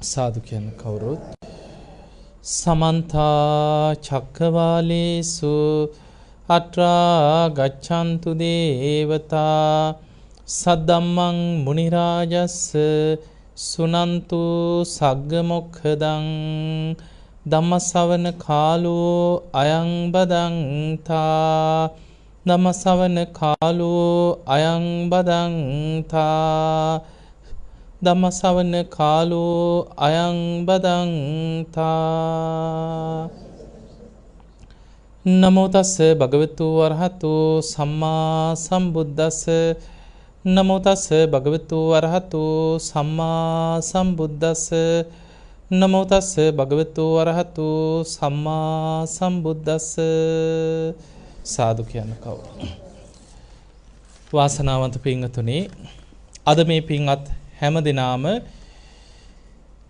සාදු කියන කවුරුත් සමන්ත චක්කවාලේසු අත්‍රා ගච්ඡන්තු දේවතා සද්දම්මං මුනි රාජස්ස සුනන්තු සග්ග මොක්ඛදං ධම්මසවන කාලෝ අයං බදන්තා ධම්මසවන කාලෝ අයං බදන්තා ධම්මසවන කාලෝ අයං බදන්තා නමෝ තස්ස භගවතු වරහතු සම්මා සම්බුද්දස්ස නමෝ තස්ස භගවතු වරහතු සම්මා සම්බුද්දස්ස නමෝ තස්ස භගවතු වරහතු සම්මා සම්බුද්දස්ස සාදු කියන කවුරු වාසනාවන්ත පින්වතුනි අද මේ පින්වත් හැම දිනාම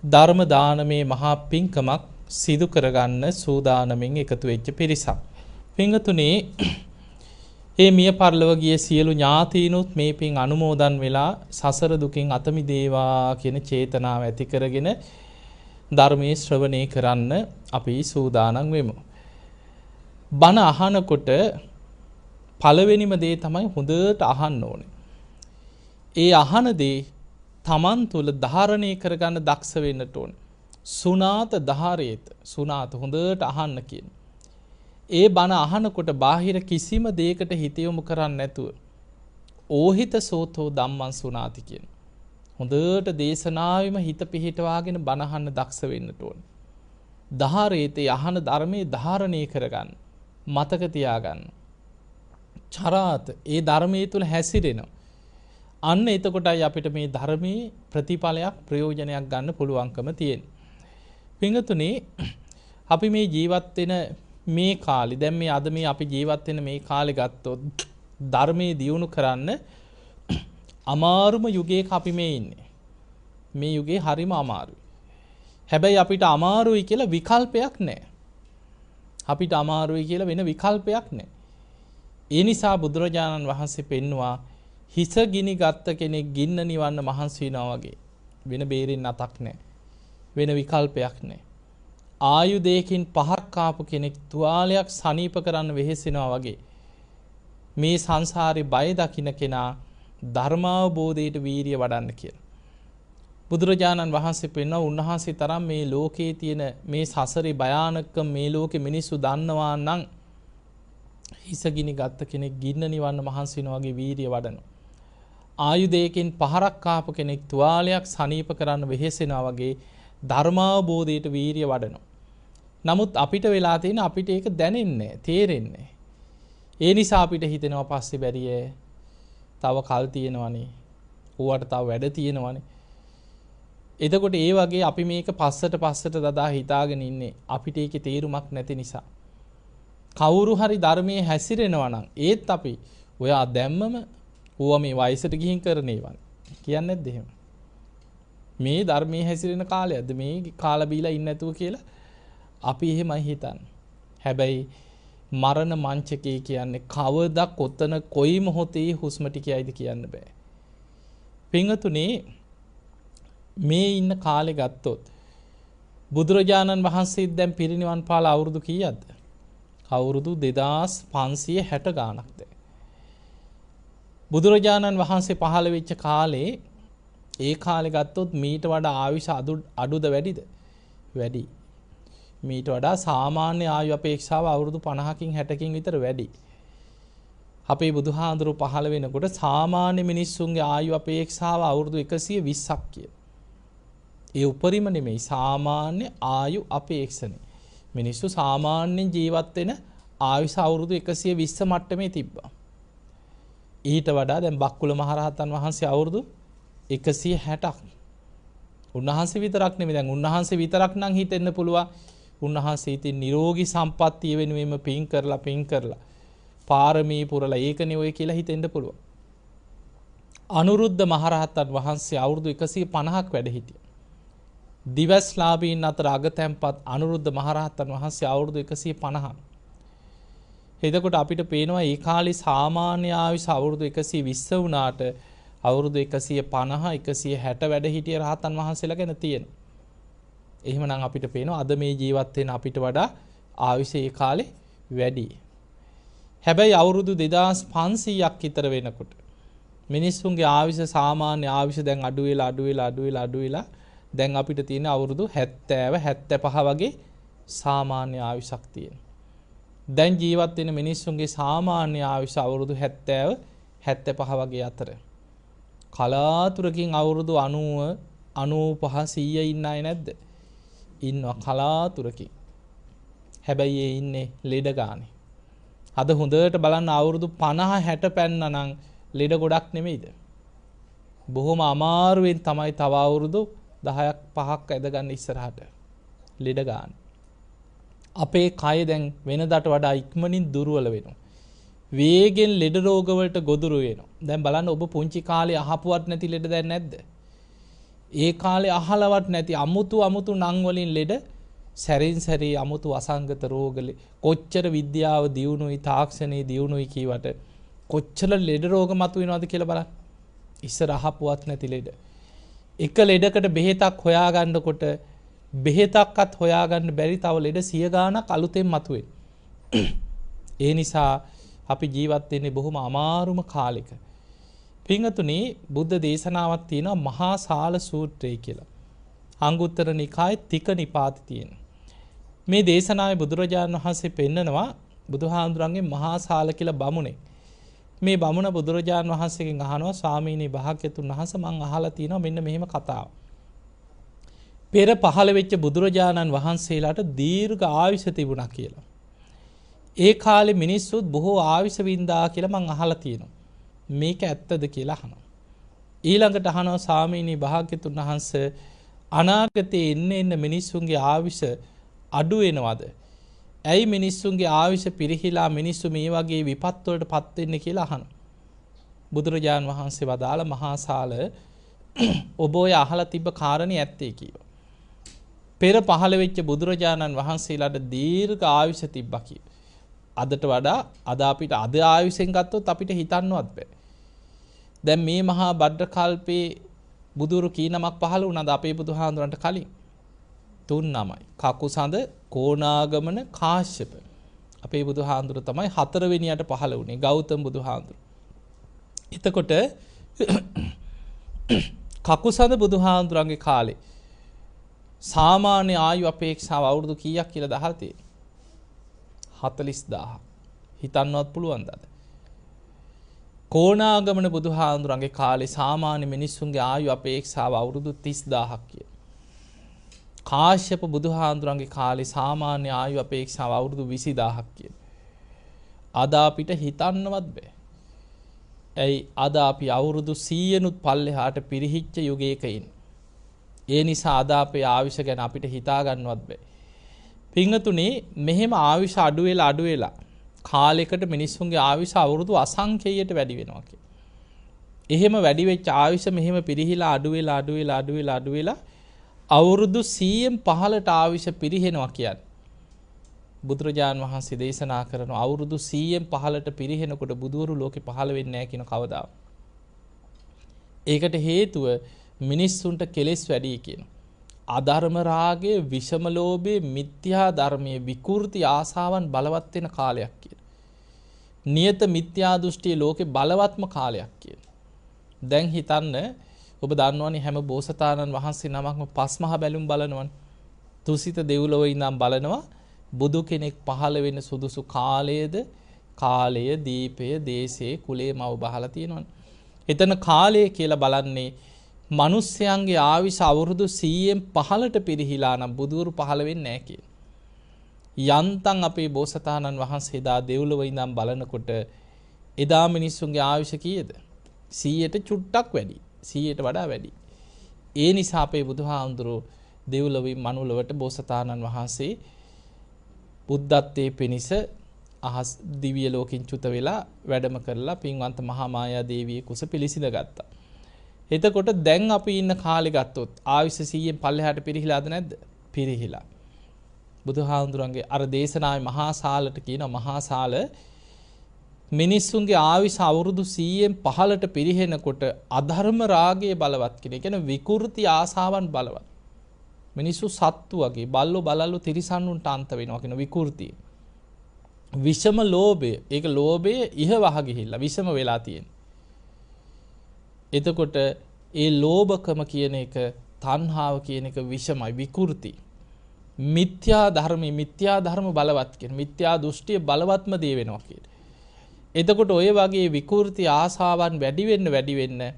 ධර්ම දානමේ මහා පින්කමක් සිදු කරගන්න සූදානමින් එකතු වෙච්ච පිරිසක්. පින්වතුනි, මේ මිය පරලොව ගිය සියලු ඥාතීනුත් මේ පින් අනුමෝදන් වෙලා සසර දුකින් අත මිදේවා කියන චේතනාව ඇති කරගෙන ධර්මයේ ශ්‍රවණය කරන්න අපි සූදානම් වෙමු. බණ අහනකොට පළවෙනිම දේ තමයි හොඳට අහන්න ඕනේ. ඒ අහන දේ තමන් තුළ ධාරණය කරගන්න දක්ෂ වෙන්නට ඕන. සුනාත ධාරේත සුනාත හොඳට අහන්න කියන. ඒ බණ අහනකොට බාහිර කිසිම දෙයකට හිත යොමු කරන්නේ නැතුව ඕහිත සෝතෝ ධම්මං සුනාති කියන. හොඳට දේශනාවෙම හිත පිහිටවාගෙන බණ අහන්න දක්ෂ වෙන්නට ඕන. ධාරේත අහන ධර්මයේ ධාරණය කරගන්න. මතක තියාගන්න. චරාත ඒ ධර්මයේ තුල හැසිරෙනවා. අන්න එතකොටයි අපිට මේ ධර්මයේ ප්‍රතිඵලයක් ප්‍රයෝජනයක් ගන්න පුළුවන්කම තියෙන්නේ. පින්වතුනි, අපි මේ ජීවත් වෙන මේ කාලේ දැන් මේ අද මේ අපි ජීවත් වෙන මේ කාලේ ගත්තොත් ධර්මයේ දියුණු කරන්න අමාරුම යුගයක අපි මේ ඉන්නේ. මේ යුගේ හරිම අමාරුයි. හැබැයි අපිට අමාරුයි කියලා විකල්පයක් නැහැ. අපිට අමාරුයි කියලා වෙන විකල්පයක් නැහැ. ඒ නිසා බුදුරජාණන් වහන්සේ පෙන්නවා හිස ගිනි ගත්ත කෙනෙක් ගින්න නිවන්න මහන්සි වෙනවා වගේ. වෙන බේරෙන්න අතක් නැහැ. වෙන විකල්පයක් නැහැ. ආයුධයකින් පහක් කාපු කෙනෙක් තුවාලයක් සනීප කරන්න වෙහෙසෙනවා වගේ. මේ සංසාරේ බය දකින්න කෙනා ධර්මාවබෝධයට වීරිය වඩන්න කියලා. බුදුරජාණන් වහන්සේ පෙන්වන උන්වහන්සේ තරම් මේ ලෝකේ තියෙන මේ සසරේ භයානකම මේ ලෝකේ මිනිස්සු දන්නවා නම් හිස ගිනි ගත්ත කෙනෙක් ගින්න නිවන්න මහන්සි වෙනවා වගේ වීරිය වඩනවා. ආයුධයකින් පහරක් කාපු කෙනෙක් තුවාලයක් සනීප කරන්න වෙහෙසෙනවා වගේ ධර්මාවබෝධයට වීරිය වඩනවා. නමුත් අපිට වෙලා තියෙන අපිට ඒක දැනෙන්නේ තේරෙන්නේ. ඒ නිසා අපිට හිතෙනවා පස්සේ බැරියේ තව කල් තියෙනවනේ. ඌවට තව වැඩ තියෙනවනේ. එතකොට ඒ වගේ අපි මේක පස්සට දදා හිතාගෙන ඉන්නේ අපිට ඒකේ තේරුමක් නැති නිසා. කවුරු හරි ධර්මයේ හැසිරෙනවා නම් ඒත් අපි ඔයා දැම්මම ඌව මේ වයසට ගිහින් කරන ඒවා කියන්නේ නැද්ද එහෙම? මේ ධර්මයේ හැසිරෙන කාලයක්ද මේ කාලා බීලා ඉන්නේ නැතුව කියලා අපි එහෙමයි හිතන්නේ. හැබැයි මරණ මංචකේ කියන්නේ කවදා කොතන කොයි මොහොතේ හුස්ම ටිකයිද කියන්න බෑ. පින්වතුනි, මේ ඉන්න කාලේ ගත්තොත් බුදුරජාණන් වහන්සේ දැන් පිරිනිවන් පාලා අවුරුදු කීයක්ද? අවුරුදු 2560 ගාණක්ද. බුදුරජාණන් වහන්සේ පහළ වෙච්ච කාලේ ඒ කාලේ ගත්තොත් මීට වඩා ආයුෂ අඩුද වැඩිද? වැඩි. මීට වඩා සාමාන්‍ය ආයු අපේක්ෂාව අවුරුදු 50කින් 60කින් විතර වැඩි. අපේ බුදුහාඳුරු පහළ වෙනකොට සාමාන්‍ය මිනිස්සුන්ගේ ආයු අපේක්ෂාව අවුරුදු 120ක් කිය. ඒ උපරිම නෙමෙයි සාමාන්‍ය ආයු අපේක්ෂණය. මිනිස්සු සාමාන්‍යයෙන් ජීවත් වෙන ආයුෂ අවුරුදු 120 මට්ටමේ තිබ්බා. ඊට වඩා දැන් බක්කුල මහරහතන් වහන්සේ අවුරුදු 160ක්. උන්වහන්සේ විතරක් නෙමෙයි දැන් උන්වහන්සේ විතරක් නම් හිතෙන්න පුළුවන්. උන්වහන්සේ ඉතින් නිරෝගී සම්පත්තිය වෙනුවෙන්ම පින් කරලා පාරමී පුරලා ඒකනේ ඔය කියලා හිතෙන්න පුළුවන්. අනුරුද්ධ මහරහතන් වහන්සේ අවුරුදු 150ක් වැඩ හිටියා. දිවස්ලාභීන් අතර අගතැන්පත් අනුරුද්ධ මහරහතන් වහන්සේ අවුරුදු 150ක්. එතකොට අපිට පේනවා ඒ කාලේ සාමාන්‍ය ආයුෂ අවුරුදු 120 වුණාට අවුරුදු 150 160 වැඩ හිටිය රහතන් වහන්සේලා ගැන තියෙනවා. එහෙමනම් අපිට පේනවා අද මේ ජීවත් වෙන අපිට වඩා ආයුෂ ඒ කාලේ වැඩි. හැබැයි අවුරුදු 2500ක් විතර වෙනකොට මිනිස්සුන්ගේ ආයුෂ සාමාන්‍ය ආයුෂ දැන් අඩු වෙලා දැන් අපිට තියෙන අවුරුදු 70 75 වගේ සාමාන්‍ය ආයුෂක් තියෙනවා. දැන් ජීවත් වෙන මිනිස්සුන්ගේ සාමාන්‍ය ආයුෂ අවුරුදු 70 75 වගේ අතර. කලාතුරකින් අවුරුදු 90 95 100 ඉන්න අය නැද්ද? ඉන්නවා කලාතුරකින්. හැබැයි ඒ ඉන්නේ ලෙඩ ගානේ. අද හොඳට බලන්න අවුරුදු 50 60 පැන්න නම් ලෙඩ ගොඩක් නෙමෙයිද? බොහොම අමාරුවෙන් තමයි තව අවුරුදු 10ක් 5ක් ඇදගන්න ඉස්සරහට ලෙඩ ගන්න. අපේ කය දැන් වෙනදාට වඩා ඉක්මනින් දුර්වල වෙනවා. වේගෙන් ලෙඩ රෝග වලට ගොදුරු වෙනවා. දැන් බලන්න ඔබ පුංචි කාලේ අහපුවත් නැති ලෙඩ දැන් නැද්ද? ඒ කාලේ අහලවත් නැති අමුතු නම් වලින් ලෙඩ සැරින් සැරේ අමුතු අසංගත රෝගලි කොච්චර විද්‍යාව දියුණුයි තාක්ෂණයේ දියුණුයි කීවට කොච්චර ලෙඩ රෝග මතුවෙනවද කියලා බලන්න. ඉස්සර අහපුවත් නැති ලෙඩ. එක ලෙඩකට බෙහෙතක් හොයාගන්නකොට බෙහෙතක්වත් හොයාගන්න බැරි තව ලෙඩ 100 ගාණක් අලුතෙන් මතුවේ. ඒ නිසා අපි ජීවත් වෙන්නේ බොහොම අමාරුම කාලෙක. පින්වතුනි බුද්ධ දේශනාවක් තියෙනවා මහා සාල සූත්‍රය කියලා. අංගුත්තර නිකායේ තික නිපාතේ තියෙන. මේ දේශනාවේ බුදුරජාණන් වහන්සේ පෙන්නනවා බුදුහාඳුරන්ගේ මහා සාල කියලා බමුණේ. මේ බමුණ බුදුරජාණන් වහන්සේගෙන් අහනවා ස්වාමීනි භාග්‍යතුන් වහන්සේ මං අහලා තියෙනවා මෙන්න මෙහෙම කතාවක්. පෙර පහළ වෙච්ච බුදුරජාණන් වහන්සේලාට දීර්ඝ ආයුෂ තිබුණා කියලා. ඒ කාලේ මිනිස්සුත් බොහෝ ආයුෂ වින්දා කියලා මං අහලා තියෙනවා. මේක ඇත්තද කියලා අහනවා. ඊළඟට අහනවා ස්වාමීනි භාග්‍යතුන් වහන්සේ අනාගතයේ එන්න මිනිස්සුන්ගේ ආයුෂ අඩු වෙනවද? ඇයි මිනිස්සුන්ගේ ආයුෂ පිරිහිලා මිනිස්සු මේ වගේ විපත් වලට පත් වෙන්නේ කියලා අහනවා. බුදුරජාන් වහන්සේ වදාළ මහා සාල ඔබ ඔය අහලා තිබ්බ කාරණේ ඇත්තේ කිව්වා. පෙර පහළ වෙච්ච බුදුරජාණන් වහන්සේලාට දීර්ඝ ආයුෂ තිබ්බා කිව්වා. අදට වඩා අද අපිට අද ආයුෂෙන් ගත්තොත් අපිට හිතන්නවත් බෑ. දැන් මේ මහා බද්ද කල්පේ බුදුරු කී නමක් පහළ වුණාද අපේ බුදුහාඳුරන්ට කලින්? 3 නමයි. කකුසඳ, කෝණාගමන, කාශ්‍යප. අපේ බුදුහාඳුර තමයි 4 වෙනියට පහළ වුණේ ගෞතම බුදුහාඳුර. එතකොට කකුසඳ බුදුහාඳුරන්ගේ කාලේ සාමාන්‍ය ආයු අපේක්ෂාව අවුරුදු කීයක් කියලා දහලා තියෙන්නේ? 40000. හිතන්නවත් පුළුවන්ද? කෝණාගමන බුදුහාඳුරන්ගේ කාලේ සාමාන්‍ය මිනිස්සුන්ගේ ආයු අපේක්ෂාව අවුරුදු 30000ක් කියලා. කාශ්‍යප බුදුහාඳුරන්ගේ කාලේ සාමාන්‍ය ආයු අපේක්ෂාව අවුරුදු 20000ක් කියලා. අද අපිට හිතන්නවත් බෑ. ඇයි අද අපි අවුරුදු 100නුත් පල්ලෙහාට පිරිහිච්ච යුගයක ඉන්නේ. ඒ නිසා අද අපේ ආයුෂ ගැන අපිට හිතා ගන්නවත් බෑ. පින්වතුනි මෙහෙම ආයුෂ අඩු වෙලා කාලයකට මිනිස්සුන්ගේ ආයුෂ අවුරුදු අසංඛ්‍යයට වැඩි වෙනවා කියලා. එහෙම වැඩි වෙච්ච ආයුෂ මෙහෙම පිරිහිලා අඩු වෙලා අවුරුදු 100න් පහළට ආයුෂ පිරිහෙනවා කියන්නේ. බුදුරජාණන් වහන්සේ දේශනා කරන අවුරුදු 100න් පහළට පිරිහෙනකොට බුදුවරු ලෝකේ පහළ වෙන්නේ නැහැ කියන කවදා. ඒකට හේතුව මිනිස්සුන්ට කෙලෙස් වැඩි කියන. අධර්ම රාගයේ, විෂම ලෝභයේ, මිත්‍යා ධර්මයේ, විකෘති ආසාවන් බලවත් වෙන කාලයක් කියන. නියත මිත්‍යා දෘෂ්ටියේ ලෝකේ බලවත්ම කාලයක් කියන. දැන් හිතන්න ඔබ දන්නවනේ හැම බෝසතාණන් වහන්සේ නමක්ම පස් මහ බැලුම් බලනවනේ. තුසිත දෙව්ලොව ඉඳන් බලනවා බුදු කෙනෙක් පහළ වෙන සුදුසු කාලයේද කාලය, දීපය, දේශේ, කුලේ මව බහලා තියෙනවනේ. එතන කාලය කියලා බලන්නේ මිනිස්යන්ගේ ආයුෂ අවුරුදු 100න් පහළට පිරිහිලා නම් බුදුවරු පහළ වෙන්නේ නැහැ කියන. යන්තම් අපේ බෝසතාණන් වහන්සේ දා දෙව්ලොව ඉඳන් බලනකොට එදා මිනිස්සුන්ගේ ආයුෂ කීයද? 100ට චුට්ටක් වැඩි. 100ට වඩා වැඩි. ඒ නිසා අපේ බුදුහාමුදුරුවෝ දෙව්ලොවින් මනුලොවට බෝසතාණන් වහන්සේ බුද්ධත්වයේ පිණිස අහස් දිව්‍ය ලෝකින් චුත වෙලා වැඩම කරලා පින්වන්ත මහා මායා දේවිය කුස පිළිසිඳ ගත්තා. එතකොට දැන් අපි ඉන්න කාලේ ගත්තොත් ආයුෂ 100න් පල්ලෙහාට පිරිහිලාද නැද්ද? පිරිහිලා. බුදුහාමුදුරන්ගේ අර දේශනාවේ මහා සාලට කියන මහා සාල මිනිස්සුන්ගේ ආයුෂ අවුරුදු 100න් පහළට පිරිහෙනකොට අධර්ම රාගයේ බලවත් කියන. ඒ කියන්නේ විකෘති ආසාවන් බලවත්. මිනිස්සු සත්තු වගේ බල්ලෝ බලල්ලෝ තිරිසන්නුන්ට අන්ත වෙනවා කියන විකෘතිය. විෂම ලෝභය. ඒක ලෝභය ඉහවහ ගිහිල්ලා විෂම වෙලා තියෙන. එතකොට ඒ ලෝභකම කියන එක තණ්හාව කියන එක විෂමයි විකෘති. මිත්‍යා ධර්ම බලවත් කියන මිත්‍යා දෘෂ්ටිය බලවත්ම දේ වෙනවා කියන. එතකොට ඔය වගේ විකෘති ආසාවන් වැඩි වෙන්න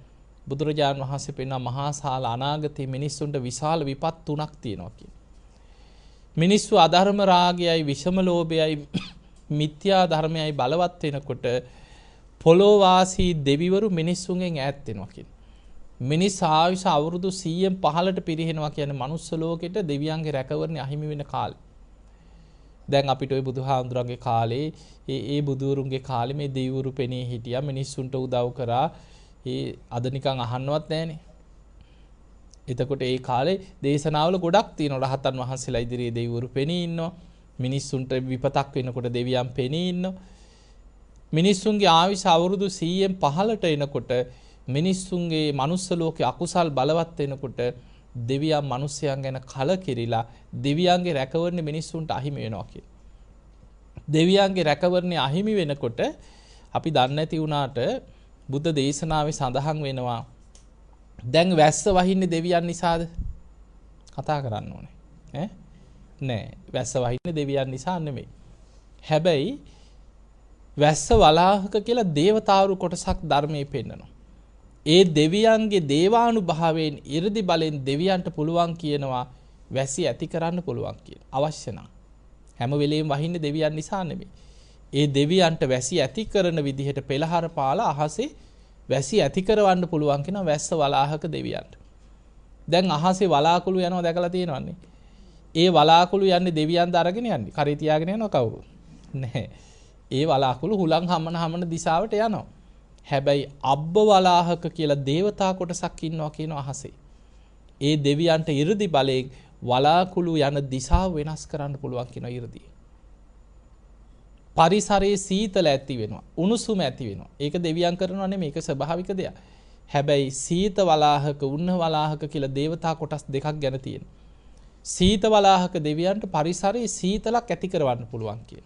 බුදුරජාණන් වහන්සේ පෙන්වන මහා සාල අනාගතයේ මිනිස්සුන්ට විශාල විපත් තුනක් තියෙනවා කියන. මිනිස්සු අධර්ම රාගයයි විෂම ලෝභයයි මිත්‍යා ධර්මයයි බලවත් වෙනකොට පොළොව වාසී දෙවිවරු මිනිස්සුන්ගෙන් ඈත් වෙනවා කියන. මිනිස් ආයුෂ අවුරුදු 100න් 15ට පිරිහෙනවා කියන්නේ මනුස්ස ලෝකෙට දෙවියන්ගේ රැකවරණය අහිමි වෙන කාලේ. දැන් අපිට ওই බුදුහාමුදුරන්ගේ කාලේ ඒ බුදුරුන්ගේ කාලේ මේ දෙවිවරු පෙනී හිටියා මිනිස්සුන්ට උදව් කරා. අද නිකන් අහන්නවත් නැහනේ. එතකොට ඒ කාලේ දේශනාවල ගොඩක් තියෙනවා රහතන් වහන්සේලා ඉදිරියේ දෙවිවරු පෙනී ඉන්නවා. මිනිස්සුන්ට විපතක් වෙනකොට දෙවියන් පෙනී ඉන්නවා. මිනිස්සුන්ගේ ආයුෂ අවුරුදු 100න් 15ට එනකොට මිනිස්සුන්ගේ මනුස්ස ලෝකේ අකුසල් බලවත් වෙනකොට දෙවියන් මිනිසයන් ගැන කලකිරිලා දෙවියන්ගේ රැකවරණ මිනිස්සුන්ට අහිමි වෙනවා කියන. දෙවියන්ගේ රැකවරණ අහිමි වෙනකොට අපි දන්නේ නැති වුණාට බුද්ධ දේශනාවේ සඳහන් වෙනවා දැන් වැස්ස වහින්නේ දෙවියන් නිසාද? කතා කරන්න ඕනේ. නෑ වැස්ස වහින්නේ දෙවියන් නිසා නෙමෙයි. හැබැයි වැස්ස වලාහක කියලා දේවතාවරු කොටසක් ධර්මයේ පෙන්නනවා. ඒ දෙවියන්ගේ දේවානුභාවයෙන් 이르දි බලෙන් දෙවියන්ට පුළුවන් කියනවා වැසි ඇති කරන්න පුළුවන් කියන. අවශ්‍ය නම් හැම වෙලෙම වහින්නේ දෙවියන් නිසා නෙමෙයි. ඒ දෙවියන්ට වැසි ඇති කරන විදිහට පෙළහර පාලා අහසේ වැසි ඇති කරවන්න පුළුවන් කියන වැස්ස වලාහක දෙවියන්ට. දැන් අහසේ වලාකුළු යනවා දැකලා තියෙනවන්නේ. ඒ වලාකුළු යන්නේ දෙවියන්ද අරගෙන යන්නේ. කරේ තියාගෙන යනවා කවුරුත් නැහැ. ඒ වලාකුළු හුලං හමන දිශාවට යනවා. හැබැයි අබ්බ වලාහක කියලා දේවතා කොටසක් ඉන්නවා කියන අහසේ. ඒ දෙවියන්ට 이르දි බලයෙන් වලාකුළු යන දිශාව වෙනස් කරන්න පුළුවන් කියන 이르දි. පරිසරයේ සීතල ඇති වෙනවා. උණුසුම ඇති වෙනවා. ඒක දෙවියන් කරනවා නෙමෙයි. ඒක ස්වභාවික දෙයක්. හැබැයි සීත වලාහක, උණ්ණ වලාහක කියලා දේවතා කොටස් දෙකක් ගැන තියෙනවා. සීත වලාහක දෙවියන්ට පරිසරයේ සීතලක් ඇති කරවන්න පුළුවන් කියන.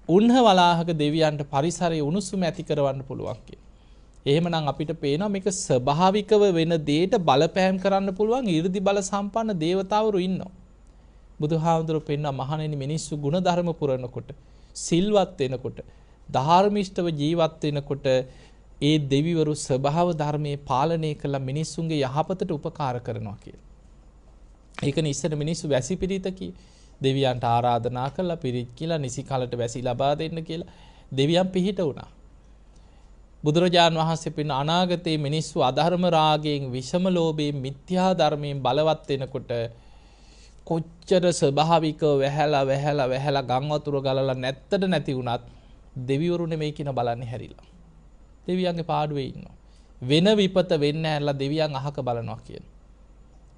උණ්ණ වලාහක දෙවියන්ට පරිසරයේ උණුසුම ඇති කරවන්න පුළුවන් කියන. එහෙමනම් අපිට පේනවා මේක ස්වභාවිකව වෙන දෙයට බලපෑම් කරන්න පුළුවන් 이르දි බල සම්පන්න දේවතාවරු ඉන්නවා. බුදුහාමුදුරුවෝ පෙන්නා මහණෙනි මිනිස්සු ගුණධර්ම පුරනකොට සිල්වත් වෙනකොට ධාර්මිෂ්ඨව ජීවත් වෙනකොට ඒ දෙවිවරු ස්වභාව ධර්මයේ පාලනය කළ මිනිස්සුන්ගේ යහපතට උපකාර කරනවා කියලා. ඒකනේ ඉස්සර මිනිස්සු වැසි පිරිත කී දෙවියන්ට ආරාධනා කළා පිරිත් කියලා නිසි කලට වැසි ලබා දෙන්න කියලා දෙවියන් පිහිට වුණා. බුදුරජාන් වහන්සේ පින්න අනාගතයේ මිනිස්සු අධර්ම රාගයෙන් විෂම ලෝභයෙන් මිත්‍යා ධර්මයෙන් බලවත් වෙනකොට කොච්චර ස්වභාවිකව වැහැලා ගම් වතුර ගලලා නැත්තට නැති වුණත් දෙවිවරු නෙමෙයි කියන බලන්නේ හැරිලා. දෙවියන්ගේ පාඩුවේ ඉන්නවා. වෙන විපත වෙන්න ඇරලා දෙවියන් අහක බලනවා කියන.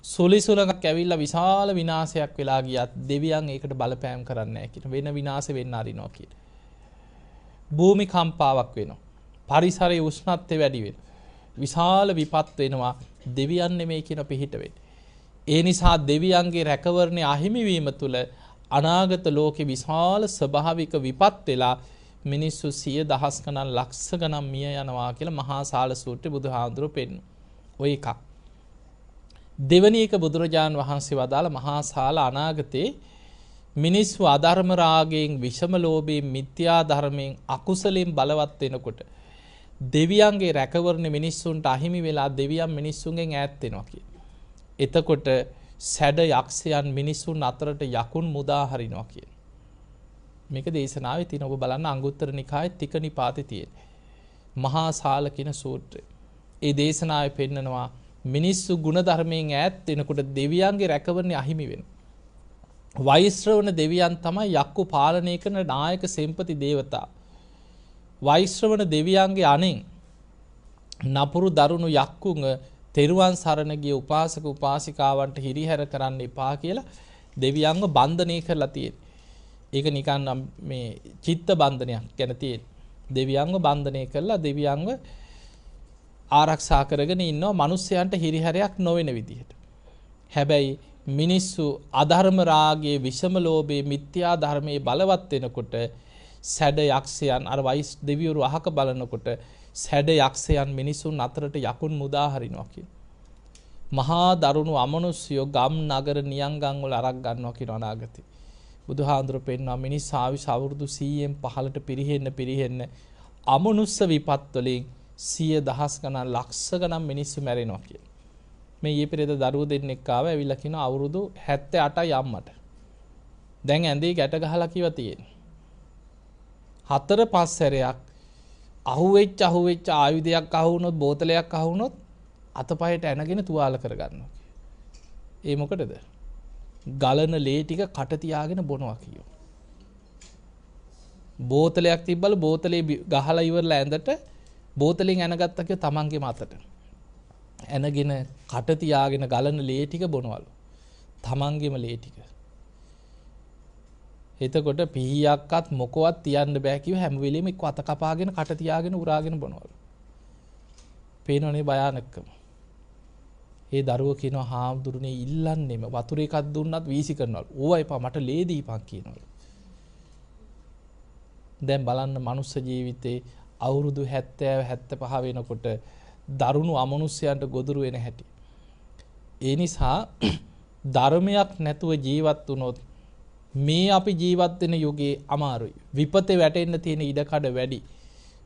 සුලිසුලඟක් ඇවිල්ලා විශාල විනාශයක් වෙලා ගියත් දෙවියන් ඒකට බලපෑම් කරන්නේ නැහැ කියන. වෙන විනාශ වෙන්න අරිනවා කියන. භූමි කම්පාවක් වෙනවා. පරිසරයේ උෂ්ණත්වය වැඩි වෙනවා. විශාල විපත් වෙනවා. දෙවියන් නෙමෙයි කියන පිහිට වෙන්නේ. ඒ නිසා දෙවියන්ගේ රැකවරණය අහිමි වීම තුළ අනාගත ලෝකේ විශාල ස්වභාවික විපත් වෙලා මිනිස්සු 100,000 ගණන් ලක්ෂ ගණන් මිය යනවා කියලා මහා සාල සූත්‍රයේ බුදුහාඳුරෝ පෙන්නු. ඔය එකක්. දෙවැනි එක බුදුරජාන් වහන්සේ වදාළ මහා සාල අනාගතේ මිනිස්සු අධර්ම රාගයෙන් විෂම ලෝභයෙන් මිත්‍යා ධර්මයෙන් අකුසලයෙන් බලවත් වෙනකොට දෙවියන්ගේ රැකවරණ මිනිස්සුන්ට අහිමි වෙලා දෙවියන් මිනිස්සුන්ගෙන් ඈත් වෙනවා කියන. එතකොට සැඩ යක්ෂයන් මිනිසුන් අතරට යකුන් මුදා හරිනවා කියන. මේක දේශනාවේ තියෙන ඔබ බලන්න අංගුත්තර නිකායේ තික නිපාතේ තියෙන. මහා සාල කියන සූත්‍රය. ඒ දේශනාවේ පෙන්නනවා මිනිස්සු ගුණ ධර්මයෙන් ඈත් වෙනකොට දෙවියන්ගේ රැකවරණය අහිමි වෙනවා. වෛශ්‍රවණ දෙවියන් තමයි යක්කු පාලනය කරන නායක සෙන්පති දේවතා. වෛශ්‍රවණ දෙවියන්ගේ අනෙන් නපුරු දරුණු යක්කුන් තෙරුවන් සරණ ගිය උපාසක උපාසිකාවන්ට හිරිහැර කරන්න එපා කියලා දෙවියන්ව බන්ධනය කරලා තියෙනවා. ඒක නිකන් මේ චිත්ත බන්ධනයක් ගැන තියෙන. දෙවියන්ව බන්ධනය කරලා දෙවියන්ව ආරක්ෂා කරගෙන ඉන්නවා මිනිස්යන්ට හිරිහැරයක් නොවන විදිහට. හැබැයි මිනිස්සු අධර්ම රාගයේ විෂම ලෝභයේ මිත්‍යා ධර්මයේ බලවත් වෙනකොට සැඩ යක්ෂයන් අර වයිස් දෙවිවරු අහක බලනකොට සැඩ යක්ෂයන් මිනිසුන් අතරට යකුන් මුදා හරිනවා කියන. මහා දරුණු අමනුෂ්‍යෝ ගම් නගර නියංගන් වල අරක් ගන්නවා කියන අනාගතේ. බුදුහාඳුර පෙන්වනවා මිනිස් ආයුෂ අවුරුදු 100න් 15ට පිරිහෙන්න අමනුස්ස විපත් වලින් 100,000 ගණන් ලක්ෂ ගණන් මිනිස්සු මැරෙනවා කියලා. මේ ඊයේ පෙරේද දරුවෝ දෙන්නෙක් ආව ඇවිල්ලා කියන අවුරුදු 78යි අම්මට. දැන් ඇඳේ ගැට ගහලා කිව්වා තියෙන්නේ. 4-5 සැරයක් අහුවෙච්ච ආයුධයක් අහුවුනොත් බෝතලයක් අහුවුනොත් අතපයට ඇනගෙන තුවාල කරගන්නවා. ඒ මොකටද? ගලන ලේ ටික කට තියාගෙන බොනවා කියෝ. බෝතලයක් තිබ්බලු බෝතලේ ගහලා ඉවරලා ඇඳට බෝතලෙන් ඇනගත්තා කිය තමන්ගේ මතට. ඇනගෙන කට තියාගෙන ගලන ලේ ටික බොනවලු. තමන්ගේම ලේ ටික. එතකොට පිහියක්වත් මොකවත් තියන්න බෑ කිව්ව හැම වෙලෙම එක්ක අත කපාගෙන කට තියාගෙන උරාගෙන බොනවලු. පේනවනේ භයානකම. ඒ දරුවෝ කියනවා හාමුදුරනේ ඉල්ලන්නේම වතුර එකක් දුන්නත් වීසි කරනවලු. ඕවා එපා මට ලේ දීපන් කියනවලු. දැන් බලන්න මනුස්ස ජීවිතේ අවුරුදු 70 75 වෙනකොට දරුණු අමනුෂ්‍යයන්ට ගොදුරු වෙන හැටි. ඒ නිසා ධර්මයක් නැතුව ජීවත් වුණොත් මේ අපි ජීවත් වෙන යුගයේ අමාරුයි. විපතේ වැටෙන්න තියෙන ඉඩකඩ වැඩි.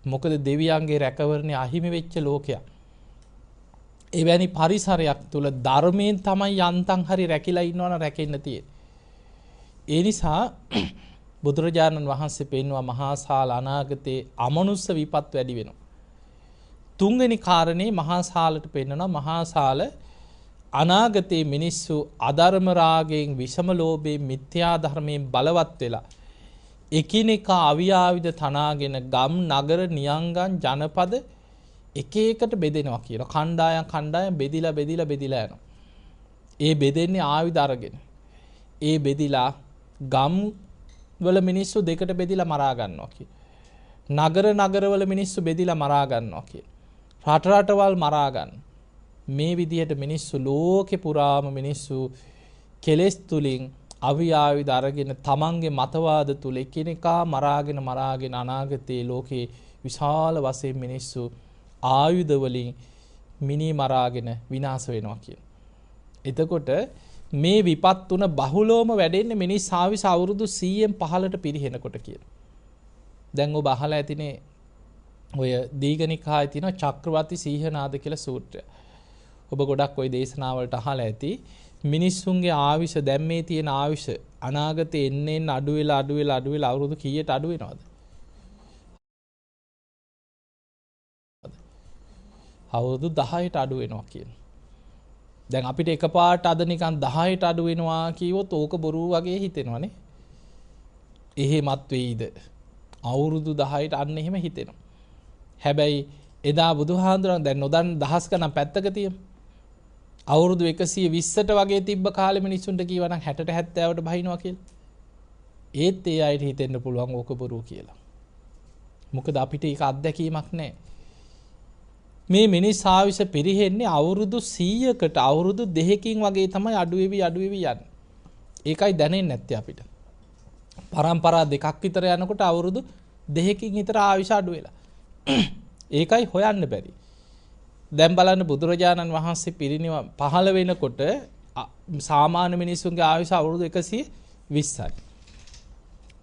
මොකද දෙවියන්ගේ රැකවරණය අහිමි වෙච්ච ලෝකයක්. එවැනි පරිසරයක් තුල ධර්මයෙන් තමයි යන්තම් හරි රැකිලා ඉන්නවනම් රැකෙන්න තියෙන්නේ. ඒ නිසා බුදුරජාණන් වහන්සේ පෙන්වුවා මහා සාල අනාගතේ අමනුස්ස විපත් වැඩි වෙනවා. තුන්වෙනි කාරණේ මහා සාලට පෙන්වනවා මහා සාල අනාගතේ මිනිස්සු අධර්ම රාගයෙන් විෂම ලෝභයෙන් මිත්‍යා ධර්මයෙන් බලවත් වෙලා එකිනෙකා අවියාවිද තනාගෙන ගම් නගර නියංගන් ජනපද එක එකට බෙදෙනවා කියලා. කණ්ඩායම් බෙදිලා යනවා. ඒ බෙදෙන්නේ ආයුධ අරගෙන. ඒ බෙදිලා ගම් වල මිනිස්සු දෙකට බෙදිලා මරා ගන්නවා කියලා. නගරවල මිනිස්සු බෙදිලා මරා ගන්නවා කියලා. රටවල් මරා ගන්න. මේ විදිහට මිනිස්සු ලෝකේ පුරාම මිනිස්සු කෙලෙස් තුලින් අවියාවිද අරගෙන තමන්ගේ මතවාද තුල එකිනෙකා මරාගෙන අනාගතයේ ලෝකේ විශාල වශයෙන් මිනිස්සු ආයුධ වලින් මිනි මරාගෙන විනාශ වෙනවා කියන. එතකොට මේ විපත් තුන බහුලවම වැඩෙන්නේ මිනිස් ආවිස අවුරුදු 100න් 15ට පිරිහෙනකොට කියන. දැන් ඔබ අහලා ඇතිනේ ඔය දීඝනිකායේ තියෙන චක්‍රවර්ති සීහනාද කියලා සූත්‍රය. ඔබ ගොඩක් ওই දේශනාවලට අහලා ඇති. මිනිස්සුන්ගේ ආවිෂ දැන් මේ තියෙන ආවිෂ අනාගතේ එන්න අඩු වෙලා අවුරුදු කීයට අඩු වෙනවද? අවුරුදු 10ට අඩු වෙනවා කියන. දැන් අපිට එකපාරට අද නිකන් 10ට අඩු වෙනවා කියවොත් ඕක බොරු වගේ හිතෙනවනේ. එහෙමත් වෙයිද? අවුරුදු 10ට අන්න එහෙම හිතෙනවා. හැබැයි එදා බුදුහාඳුරන් දැන් නොදන්න දහස් ගණන් පැත්තක තියමු. අවුරුදු 120ට වගේ තිබ්බ කාලෙ මිනිස්සුන්ට කීවනම් 60ට 70ට බහිනවා කියලා. ඒත් ඒ අයට හිතෙන්න පුළුවන් ඕක බොරු කියලා. මොකද අපිට ඒක අත්දැකීමක් නැහැ. මේ මිනිස් ආවිෂ පිරිහෙන්නේ අවුරුදු 100කට අවුරුදු 2කින් වගේ තමයි අඩු වෙවි යන්නේ. ඒකයි දැනෙන්නේ නැත්තේ අපිට. පරම්පරා දෙකක් විතර යනකොට අවුරුදු 2කින් විතර ආවිෂ අඩු වෙලා. ඒකයි හොයන්න බැරි. දැන් බලන්න බුදුරජාණන් වහන්සේ පිරිනිවන් පහළ වෙනකොට සාමාන්‍ය මිනිස්සුන්ගේ ආයුෂ අවුරුදු 120යි.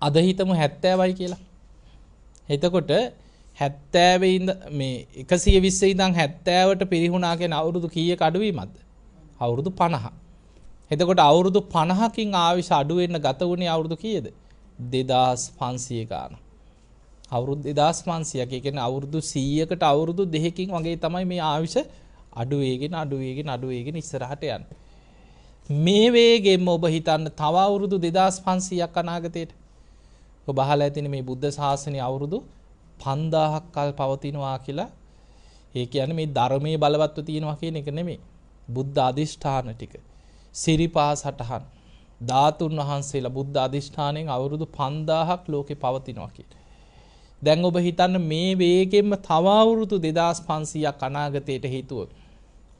අද හිතමු 70යි කියලා. එතකොට 70 ඉඳ මේ 120 ඉඳන් 70ට පිරිහුණා කියන අවුරුදු කීයක අඩුවීමක්ද? අවුරුදු 50. එතකොට අවුරුදු 50කින් ආයුෂ අඩු වෙන්න ගත වුණේ අවුරුදු කීයද? 2500 ගාන. අවුරුදු 2500ක කියන්නේ අවුරුදු 100කට අවුරුදු 2කින් වගේ තමයි මේ ආයුෂ අඩු වේගෙන ඉස්සරහට යන්නේ. මේ වේගෙම ඔබ හිතන්න තව අවුරුදු 2500ක් අනාගතයට ඔබ අහලා ඇතිනේ මේ බුද්ධ ශාසනය අවුරුදු 5000ක් කල් පවතිනවා කියලා. ඒ කියන්නේ මේ ධර්මයේ බලවත්ව තියෙනවා කියන එක නෙමෙයි. බුද්ධ අධිෂ්ඨාන ටික. සිරිපා සටහන්. ධාතුන් වහන්සේලා බුද්ධ අධිෂ්ඨානයෙන් අවුරුදු 5000ක් ලෝකේ පවතිනවා කියලා. දැන් ඔබ හිතන්න මේ වේගෙම තව අවුරුදු 2500ක් අනාගතයට හිතුවොත්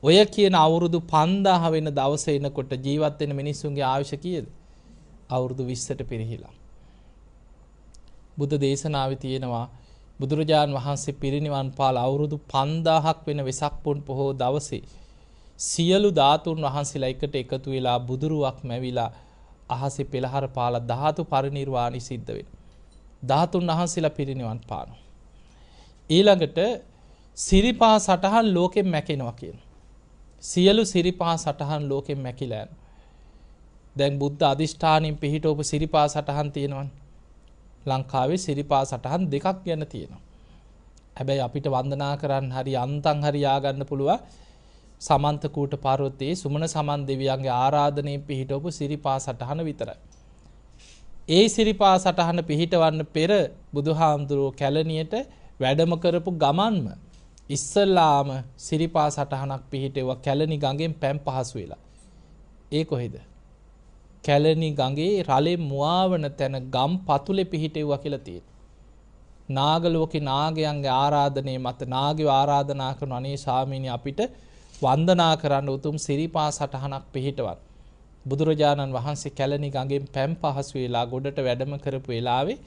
ඔය කියන අවුරුදු 5000 වෙන දවසේ එනකොට ජීවත් වෙන මිනිස්සුන්ගේ ආයුෂ කීයද? අවුරුදු 20ට පිරිහිලා. බුද්ධ දේශනාවේ තියෙනවා බුදුරජාන් වහන්සේ පිරිනිවන් පාල අවුරුදු 5000ක් වෙන වෙසක් පුන් පොහෝ දවසේ සියලු ධාතුන් වහන්සේලා එකට එකතු වෙලා බුදුරුවක් මැවිලා අහසේ පෙළහර පාලා ධාතු පරිනිර්වාණි සිද්ධ වෙනවා. ධාතුන් වහන්සේලා පිරිනිවන් පානවා. ඊළඟට සිරිපා සටහන් ලෝකෙන් මැකෙනවා කියන. සියලු සිරිපා සටහන් ලෝකෙන් මැකිලා යනවා. දැන් බුද්ධ අධිෂ්ඨානින් පිහිටවපු සිරිපා සටහන් තියෙනවනේ. ලංකාවේ සිරිපා සටහන් දෙකක් ගැන තියෙනවා. හැබැයි අපිට වන්දනා කරන්න හරි අන්තං හරි ය아가න්න පුළුවන් සමන්ත කූට පාර්වතී සුමන සමන් දෙවියන්ගේ ආරාධනෙන් පිහිටවපු සිරිපා සටහන විතරයි. ඒ සිරිපා සටහන පිහිටවන්න පෙර බුදුහාමුදුරුවෝ කැලණියට වැඩම කරපු ගමන්ම ඉස්සල්ලාම සිරිපා සටහනක් පිහිටෙවුවා කැලණි ගඟෙන් පැන් පහසු වෙලා. ඒ කොහෙද? කැලණි ගඟේ රළේ මුවාවන තැන ගම් පතුලේ පිහිටෙව්වා කියලා තියෙනවා. නාගලෝකේ නාගයන්ගේ ආරාධනයේ මත නාගයෝ ආරාධනා කරන අනේ ස්වාමීනි අපිට වන්දනා කරන්න උතුම් සිරිපා සටහනක් පිහිටවන්න. බුදුරජාණන් වහන්සේ කැලණි ගඟෙන් පැන් පහසු වෙලා ගොඩට වැඩම කරපු වෙලාවේ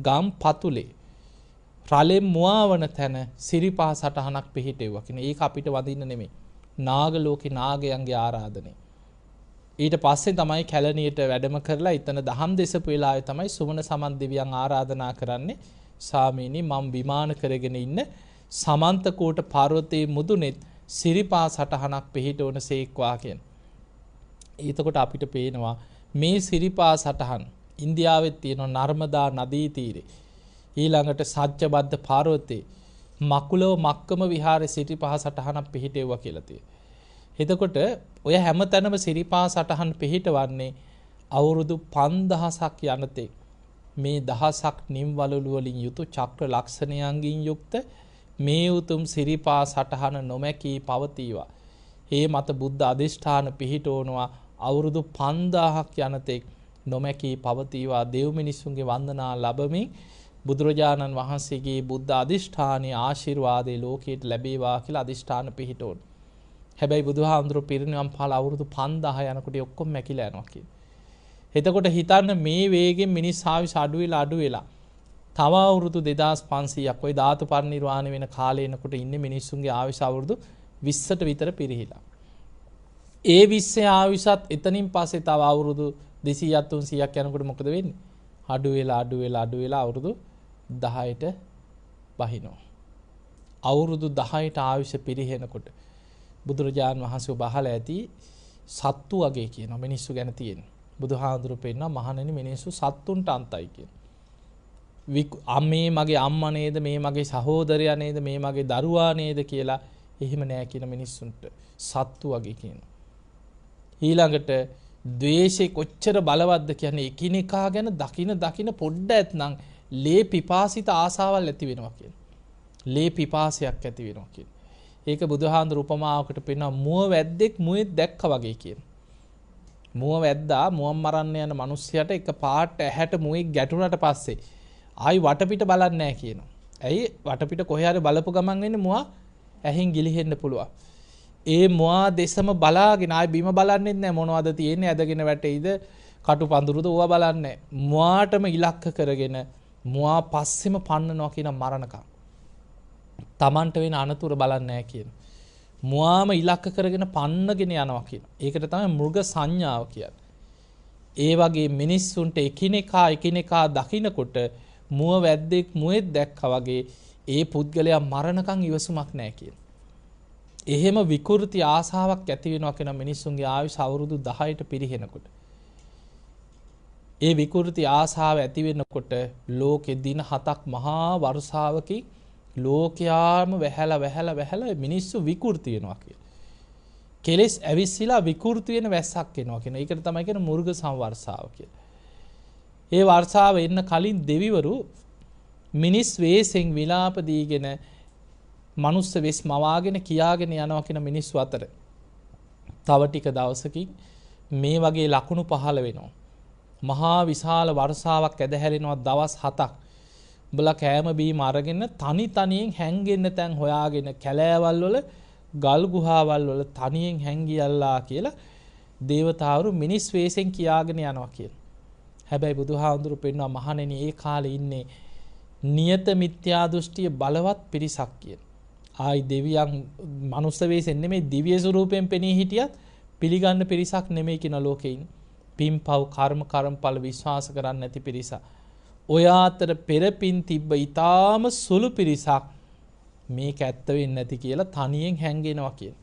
ගම් පතුලේ රළේ මුවාවන තැන සිරිපා සටහනක් පිහිටෙව්වා කියන. ඒක අපිට වදින්න නෙමෙයි. නාගලෝකේ නාගයන්ගේ ආරාධනය. ඊට පස්සේ තමයි කැලණියට වැඩම කරලා එතන දහම් දෙසපු වෙලාවේ තමයි සුමන සමන් දෙවියන් ආරාධනා කරන්නේ ස්වාමීනි මම විමාන කරගෙන ඉන්න සමන්ත කෝට පර්වතයේ මුදුනේත් සිරිපා සටහනක් පිහිටවන සේක්වා කියන. එතකොට අපිට පේනවා මේ සිරිපා සටහන් ඉන්දියාවේ තියෙන නර්මදා නදී තීරේ ඊළඟට සත්‍යබද්ද පර්වතයේ මකුලව මක්කම විහාරයේ සිරිපා සටහනක් පිහිටෙවුවා කියලා තියෙනවා. එතකොට ඔය හැමතැනම සිරිපා සටහන් පිහිටවන්නේ අවුරුදු 5000ක් යනතේ මේ දහසක් නිම්වලලු වලින් යුතු චක්‍ර ලක්ෂණයන්ගින් යුක්ත මේ උතුම් සිරිපා සටහන නොමැකී පවතිවා. ඒ මත බුද්ධ අධිෂ්ඨාන පිහිටවනවා අවුරුදු 5000ක් යනතේ නොමැකී පවතිවා. දෙව් මිනිසුන්ගේ වන්දනා ලැබමින් බුදුරජාණන් වහන්සේගේ බුද්ධ අධිෂ්ඨානයේ ආශිර්වාදේ ලෝකයට ලැබේවා කියලා අධිෂ්ඨාන පිහිටවනවා. හැබැයි බුදුහාමුදුරුවෝ පිරිනිවන් පාලා අවුරුදු 5000 යනකොට ඔක්කොම මැකිලා යනවා කියන. එතකොට හිතන්න මේ වේගෙන් මිනිස් ආයුෂ අඩු වෙලා තව අවුරුදු 2500ක් ওই ධාතු පරිනිර්වාණය වෙන කාලේ එනකොට ඉන්නේ මිනිස්සුන්ගේ ආයුෂ අවුරුදු 20ට විතර පිරිහිලා. ඒ 20 ආයුෂත් එතනින් පස්සේ තව අවුරුදු 200ක් 300ක් යනකොට මොකද වෙන්නේ? අඩු වෙලා අවුරුදු 10ට බහිනවා. අවුරුදු 10ට ආයුෂ පිරිහෙනකොට බුදුරජාණන් වහන්සේ බහලා ඇති සත්තු වගේ කියන මිනිස්සු ගැන තියෙන. බුදුහාඳුරු පෙන්නා මහණෙනි මිනිස්සු සත්තුන්ට අන්තයි කියන. මේ මගේ අම්මා නේද, මේ මගේ සහෝදරයා නේද, මේ මගේ දරුවා නේද කියලා එහෙම නෑ කියන මිනිස්සුන්ට සත්තු වගේ කියන. ඊළඟට ද්වේෂේ කොච්චර බලවත්ද කියන්නේ එකිනෙකා ගැන දකින පොඩ්ඩ ඇත්නම් ලේ පිපාසිත ආසාවල් ඇති වෙනවා කියන. ලේ පිපාසයක් ඇති වෙනවා කියන. ඒක බුදුහාඳුරු උපමාවකට පෙන්වන මුව වැද්දෙක් මුවෙක් දැක්කා වගේ කියන. මුව වැද්දා මුවන් මරන්න යන මිනිස්සයාට එක පාට ඇහැට මුවෙක් ගැටුණාට පස්සේ ආයි වටපිට බලන්නේ නැහැ කියනවා. ඇයි වටපිට කොහේ හරි බලපු ගමන් වෙන්නේ මුවා ඇහෙන් ගිලිහෙන්න පුළුවන්. ඒ මුවා දෙසම බලාගෙන ආයි බිම බලන්නෙත් නැහැ මොනවද තියෙන්නේ ඇදගෙන වැටෙයිද කටු පඳුරුද ඕවා බලන්නේ නැහැ. මුවාටම ඉලක්ක කරගෙන මුවා පස්සෙම පන්නනවා කියන මරණකම්. තමන්ට වෙන අනතුරු බලන්නේ නැහැ කියන. මුවාම ඉලක්ක කරගෙන පන්නගෙන යනවා කියන. ඒකට තමයි මෘග සංඥාව කියන්නේ. ඒ වගේ මිනිස්සුන්ට එකිනෙකා දකින්නකොට මුව වැද්දෙක් මුවෙක් දැක්කා වගේ ඒ පුද්ගලයා මරණකම් ඉවසුමක් නැහැ කියන. එහෙම විකෘති ආසාවක් ඇති වෙනවා කියන මිනිස්සුන්ගේ ආයුෂ අවුරුදු 10ට පිරිහෙනකොට. ඒ විකෘති ආසාව ඇති වෙනකොට ලෝකෙ දින 7ක් මහා වර්ෂාවකින් ලෝකයාම වැහැලා මිනිස්සු විකෘති වෙනවා කියන. කෙලෙස් ඇවිස්සලා විකෘති වෙන වැස්සක් එනවා කියන. ඒකට තමයි කියන මුර්ග සංවර්ෂාව කියලා. ඒ වර්ෂාව එන්න කලින් දෙවිවරු මිනිස් වේසෙන් විලාප දීගෙන මනුස්ස වෙස් මවාගෙන කියාගෙන යනවා කියන මිනිස්සු අතර. තව ටික දවසකින් මේ වගේ ලකුණු පහළ වෙනවා. මහා විශාල වර්ෂාවක් ඇදහැරෙනවා දවස් 7ක්. උඹලා කෑම බීම අරගෙන තනියෙන් හැංගෙන්න තැන් හොයාගෙන කැලෑවල් වල ගල් ගුහාවල් වල තනියෙන් හැංගියල්ලා කියලා දේවතාවරු මිනිස් වෙස්ෙන් කියාගෙන යනවා කියලා. හැබැයි බුදුහාඳුරු පෙන්වනවා මහණෙනි ඒ කාලේ ඉන්නේ නියත මිත්‍යා දෘෂ්ටිය බලවත් පිරිසක් කියන. ආයි දෙවියන් මනුස්ස වෙස්ෙන් නෙමෙයි දිව්‍ය ස්වරූපයෙන් පෙනී හිටියත් පිළිගන්න පිරිසක් නෙමෙයි කියන ලෝකේ ඉන්නේ. පින්පව් කර්මඵල විශ්වාස කරන්නේ නැති පිරිසක්. ඔය අතර පෙරපින් තිබ්බ ඊටාම සුළු පිරිසක් මේක ඇත්ත වෙන්නේ නැති කියලා තනියෙන් හැංගෙනවා කියන.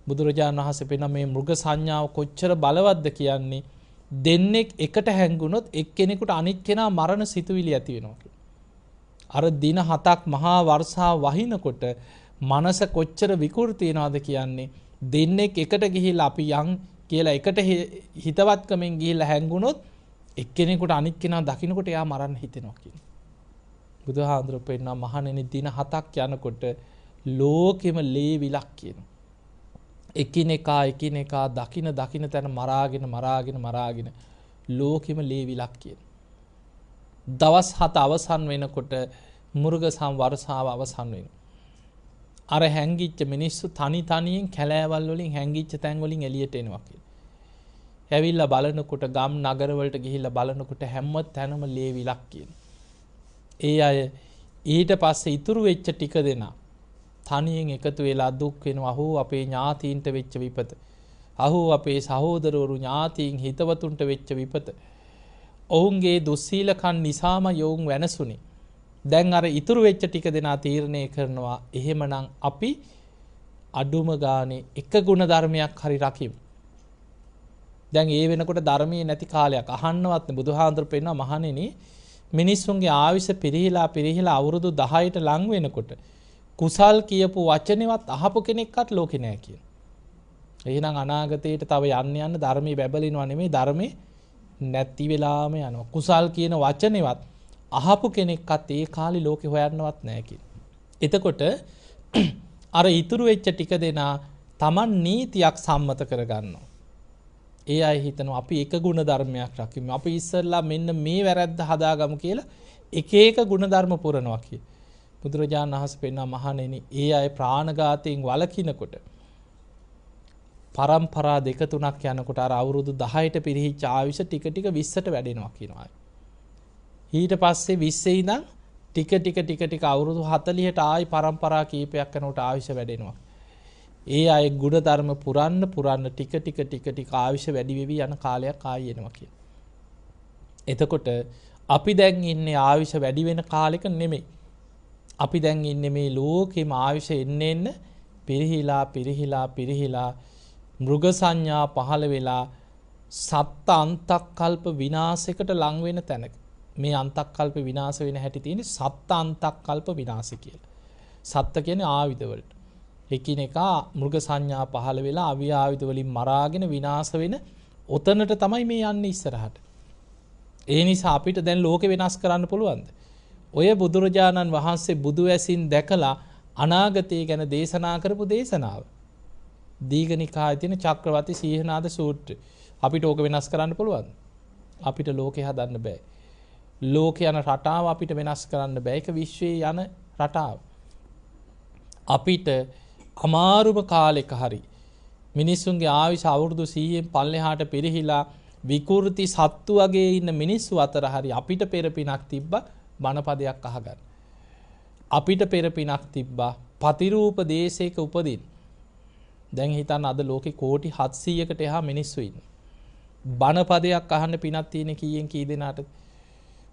බුදුරජාණන් වහන්සේ පෙන්න මේ මෘග සංඥාව කොච්චර බලවත්ද කියන්නේ දෙන්නෙක් එකට හැංගුණොත් එක්කෙනෙකුට අනිත් කෙනා මරණ සිතුවිලි ඇති වෙනවා කියලා. අර දින 7ක් මහා වර්ෂාව වහිනකොට මනස කොච්චර විකෘති වෙනවද කියන්නේ දෙන්නෙක් එකට ගිහිල්ලා අපි යන් කියලා එකට හිතවත්කමෙන් ගිහිල්ලා හැංගුණොත් එක්කෙනෙකුට අනිත් කෙනා දකින්නකොට එයා මරන්න හිතෙනවා කියන. බුදුහාඳුර පෙන්නා මහණෙනි දින 7ක් යනකොට ලෝකෙම ලේ විලක් කියන. එකිනෙකා දකින තැන මරාගෙන ලෝකෙම ලේ විලක් කියන. දවස් 7 අවසන් වෙනකොට මුර්ග සංවර්ෂාව අවසන් වෙනවා. අර හැංගිච්ච මිනිස්සු තනියෙන් කැලෑවල් වලින් හැංගිච්ච තැන් වලින් එළියට එනවා කියලා. ඇවිල්ලා බලනකොට ගම් නගර වලට ගිහිල්ලා බලනකොට හැම තැනම ලේ විලක් කියන. ඒ අය ඊට පස්සේ ඉතුරු වෙච්ච ටික දෙනා තනියෙන් එකතු වෙලා දුක් වෙනවා. අහෝ අපේ ඥාතීන්ට වෙච්ච විපත. අහෝ අපේ සහෝදරවරු ඥාතීන් හිතවතුන්ට වෙච්ච විපත. ඔවුන්ගේ දුස්සීලකම් නිසාම යොවුන් වෙනසුනේ. දැන් අර ඉතුරු වෙච්ච ටික දෙනා තීරණය කරනවා එහෙමනම් අපි අඩුම ගානේ එක ගුණ ධර්මයක් හරි රකිමු. දැන් ඒ වෙනකොට ධර්මයේ නැති කාලයක් අහන්නවත් බුදුහාඳුර පෙන්නවා මහණෙනි මිනිස්සුන්ගේ ආයුෂ පිරිහිලා අවුරුදු 10ට ලං වෙනකොට කුසල් කියපු වචනේවත් අහපු කෙනෙක්වත් ලෝකේ නැහැ කියන. එහෙනම් අනාගතයට තව යන්න ධර්මයේ බැබලිනවා නෙමෙයි ධර්මයේ නැති වෙලාම යනවා. කුසල් කියන වචනේවත් අහපු කෙනෙක්වත් ඒ කාලේ ලෝකේ හොයන්නවත් නැහැ කියන. එතකොට අර ඉතුරු වෙච්ච ටික දෙනා Taman නීතියක් සම්මත කරගන්නවා. ඒ අය හිතනවා අපි එක ගුණ ධර්මයක් රකිමු. අපි ඉස්සෙල්ලා මෙන්න මේ වැරද්ද හදාගමු කියලා එක ගුණ ධර්ම පුරනවා කිය. බුදුරජාණන් වහන්සේ පෙන්වන මහණෙනි ඒ අය ප්‍රාණඝාතයෙන් වළකිනකොට පරම්පරා දෙක තුනක් යනකොට අර අවුරුදු 10ට පිරිහිච්ච ආයුෂ ටික 20ට වැඩෙනවා කියනවා. ඊට පස්සේ 20 ඉඳන් ටික අවුරුදු 40ට ආයි පරම්පරා කීපයක් යනකොට ආයුෂ වැඩෙනවා. ඒ අය ගුණ ධර්ම පුරන්න ටික ආයුෂ වැඩි වෙවි යන කාලයක් ආයි එනවා කියන. එතකොට අපි දැන් ඉන්නේ ආයුෂ වැඩි වෙන කාලෙක නෙමෙයි. අපි දැන් ඉන්නේ මේ ලෝකෙම ආයුෂ එන්න පිරිහිලා මෘග සංඥා පහළ වෙලා සත්ත අන්තක්කල්ප විනාශයකට ලං වෙන තැනක. මේ අන්තක්කල්ප විනාශ වෙන හැටි තියෙන්නේ සත්ත අන්තක්කල්ප විනාශ කියලා. සත්ත කියන්නේ ආයුධ වලට. එකිනෙකා මෘග සංඥා පහළ වෙලා අවි ආයුධ වලින් මරාගෙන විනාශ වෙන ඔතනට තමයි මේ යන්නේ ඉස්සරහට. ඒ නිසා අපිට දැන් ලෝකෙ වෙනස් කරන්න පුළුවන්ද? ඔය බුදුරජාණන් වහන්සේ බුදු ඇසින් දැකලා අනාගතය ගැන දේශනා කරපු දේශනාව. දීඝනිකායේ තියෙන චක්‍රවර්ති සීහනාද සූත්‍රය. අපිට ඕක වෙනස් කරන්න පුළුවන්ද? අපිට ලෝකෙ හදන්න බෑ. ලෝකේ යන රටාව අපිට වෙනස් කරන්න බෑ. ඒක විශ්වයේ යන රටාව. අපිට අමාරුම කාලෙක හරි මිනිස්සුන්ගේ ආයුෂ අවුරුදු 100න් පල්ලෙහාට පිරිහිලා විකෘති සත්තු වගේ ඉන්න මිනිස්සු අතර හරි අපිට පෙරපිනක් තිබ්බා බණපදයක් අහගන්න. අපිට පෙරපිනක් තිබ්බා පතිරූප දේශයක උපදින්න. දැන් හිතන්න අද ලෝකේ කෝටි 700කට එහා මිනිස්සු ඉන්නේ. බණපදයක් අහන්න පිනක් තියෙන කීයෙන් කී දෙනාට?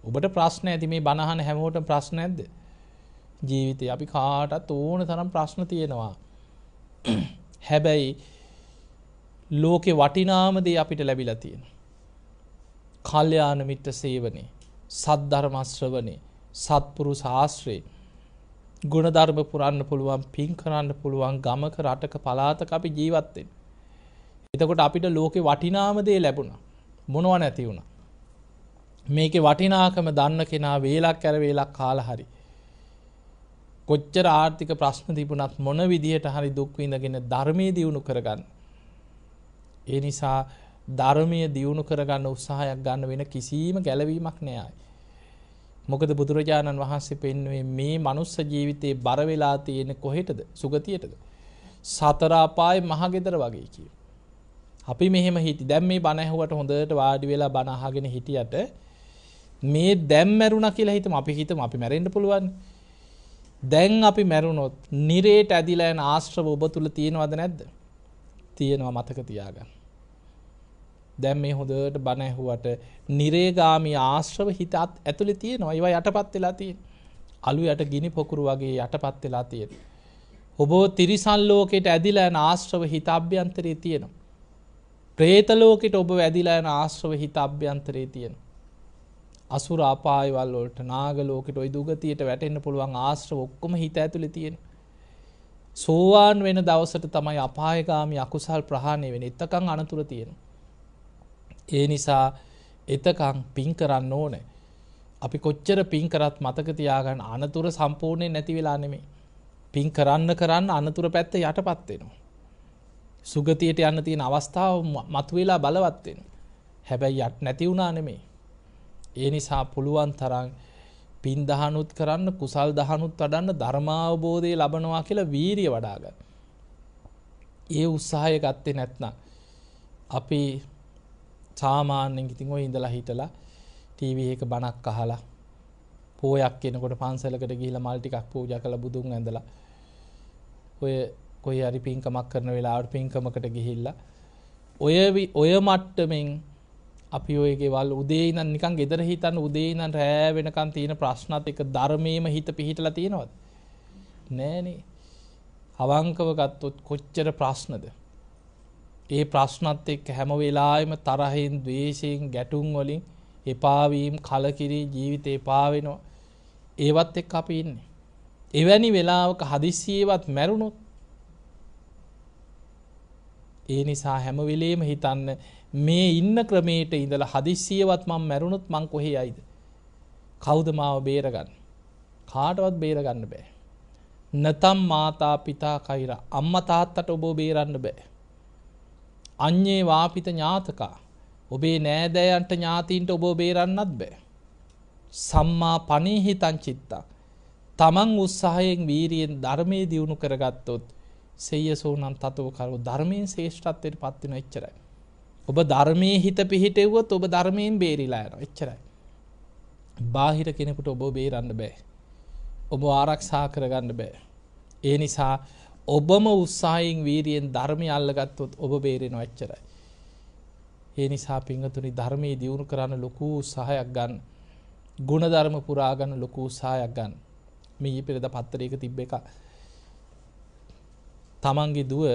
ඔබට ප්‍රශ්න ඇති මේ බණ අහන හැමෝටම ප්‍රශ්න නැද්ද? ජීවිතේ අපි කාටත් ඕන තරම් ප්‍රශ්න තියෙනවා. හැබැයි ලෝකේ වටිනාම දේ අපිට ලැබිලා තියෙනවා. කල්යාණ මිත්‍ර සේවනයේ, සද්ධර්ම ශ්‍රවණේ, සත්පුරුෂ ආශ්‍රේ, ගුණධර්ම පුරන්න පුළුවන්, පින් කරන්න පුළුවන් ගමක රටක පළාතක අපි ජීවත් වෙන්නේ. එතකොට අපිට ලෝකේ වටිනාම දේ ලැබුණා. මොනව නැති වුණා. මේකේ වටිනාකම දන්න කෙනා වේලක් ඇර වේලක් කාලා හරි කොච්චර ආර්ථික ප්‍රශ්න තිබුණත් මොන විදියට හරි දුක් විඳගෙන ධර්මයේ දියුණු කරගන්න. ඒ නිසා ධර්මයේ දියුණු කරගන්න උත්සාහයක් ගන්න වෙන කිසිම ගැළවීමක් නෑ. මොකද බුදුරජාණන් වහන්සේ පෙන්වුවේ මේ මනුස්ස ජීවිතේ බර වෙලා තියෙන කොහෙටද? සුගතියටද? සතර අපායේ මහගෙදර වගේ කියනවා. අපි මෙහෙම හිටි දැන් මේ බණ ඇහුවට හොඳට වාඩි වෙලා බණ අහගෙන හිටියට මේ දැන් මැරුණා කියලා හිතමු. අපි හිතමු අපි මැරෙන්න පුළුවන්. දැන් අපි මැරුණොත් නිරේට ඇදිලා යන ආශ්‍රව ඔබ තුල තියෙනවද නැද්ද? තියෙනවා, මතක තියාගන්න. දැන් මේ හොඳට බණ ඇහුවට නිරේගාමී ආශ්‍රව හිතත් ඇතුලේ තියෙනවා. ඒවා යටපත් වෙලා තියෙනවා. අලු යට ගිනි පොකුරු වගේ යටපත් වෙලා තියෙනවා. ඔබ තිරිසන් ලෝකයට ඇදිලා යන ආශ්‍රව හිත අභ්‍යන්තරයේ තියෙනවා. പ്രേත ලෝකෙට ඔබ ඇදිලා යන ආශ්‍රව හිත අභ්‍යන්තරයේ තියෙනවා. අසුර අපායවල වලට නාග ලෝකෙට ওই දුගතියට වැටෙන්න පුළුවන් ආශ්‍රව ඔක්කොම හිත ඇතුලේ තියෙනවා. සෝවාන් වෙන දවසට තමයි අපායගාමී අකුසල් ප්‍රහාණය වෙන්නේ. එතකන් අනතුරු තියෙනවා. ඒ නිසා එතකන් පින් කරන්න ඕනේ. අපි කොච්චර පින් කරත් මතක තියාගන්න අනතුරු සම්පූර්ණයෙන් නැති වෙලා නෙමෙයි. පින් කරන්න අනතුරු පැත්ත යටපත් වෙනවා. සුගතියට යන්න තියෙන අවස්ථාව මතුවලා බලවත් වෙනවා. හැබැයි නැති වුණා නෙමෙයි. ඒ නිසා පුළුවන් තරම් පින් දහනුත් කරන්න, කුසල් දහනුත් වඩන්න, ධර්මාවබෝධය ලබනවා කියලා වීරිය වඩා ගන්න. ඒ උත්සාහය ගත්තේ නැත්නම් අපි සාමාන්‍යයෙන් ඉතින් ඔය ඉඳලා හිටලා ටීවී එක බණක් අහලා පෝයක් කෙනකොට පන්සලකට ගිහිල්ලා මල් ටිකක් පූජා කරලා බුදුන් ඇඳලා ඔය කොයි හරි පින්කමක් කරන වෙලාවට පින්කමකට ගිහිල්ලා ඔය මට්ටමින් අපි ඔය ගෙවල් උදේ ඉඳන් නිකන් ගෙදර හිටන් උදේ ඉඳන් රෑ වෙනකන් තියෙන ප්‍රශ්නත් එක ධර්මයේම හිත පිහිටලා තියෙනවද? නෑනේ. අවංකව ගත්තොත් කොච්චර ප්‍රශ්නද? ඒ ප්‍රශ්නත් එක්ක හැම වෙලාවෙම තරහෙන්, ද්වේෂයෙන්, ගැටුම් වලින් එපා වීම, කලකිරී ජීවිතේ එපා වෙනවා. ඒවත් එක්ක අපි ඉන්නේ. එවැනි වෙලාවක හදිස්සියේවත් මැරුණොත් ඒ නිසා හැම වෙලෙම හිතන්න මේ ඉන්න ක්‍රමයට ඉඳලා හදිස්සියවත් මම මැරුණොත් මං කොහේ යයිද? කවුද මාව බේරගන්නේ? කාටවත් බේරගන්න බෑ. නතම් මාතා පිතා කෛරා, අම්මා තාත්තට ඔබ බේරන්න බෑ. අඤ්ඤේ වාපිත ඥාතකා, ඔබේ නෑදෑයන්ට ඥාතීන්ට ඔබ බේරන්නත් බෑ. සම්මා පනීහිතං චිත්තා, තමන් උත්සාහයෙන් වීරියෙන් ධර්මයේ දියුණු කරගත්තොත් සේයසෝනම් තතෝ කරෝ, ධර්මයෙන් ශ්‍රේෂ්ඨත්වයට පත් වෙන එච්චරයි. ඔබ ධර්මයේ හිත පිහිටෙව්වොත් ඔබ ධර්මයෙන් බේරිලා යනවා. එච්චරයි. බාහිර කෙනෙකුට ඔබ බේරන්න බෑ. ඔබ ආරක්ෂා කරගන්න බෑ. ඒ නිසා ඔබම උත්සාහයෙන් වීරියෙන් ධර්මය අල්ලගත්තොත් ඔබ බේරෙනවා. එච්චරයි. ඒ නිසා පින්වතුනි ධර්මයේ දියුණු කරන්න ලොකු උත්සාහයක් ගන්න. ගුණධර්ම පුරා ගන්න ලොකු උත්සාහයක් ගන්න. මේ පෙරද පත්තරයක තිබ්බ එක. තමන්ගේ දුව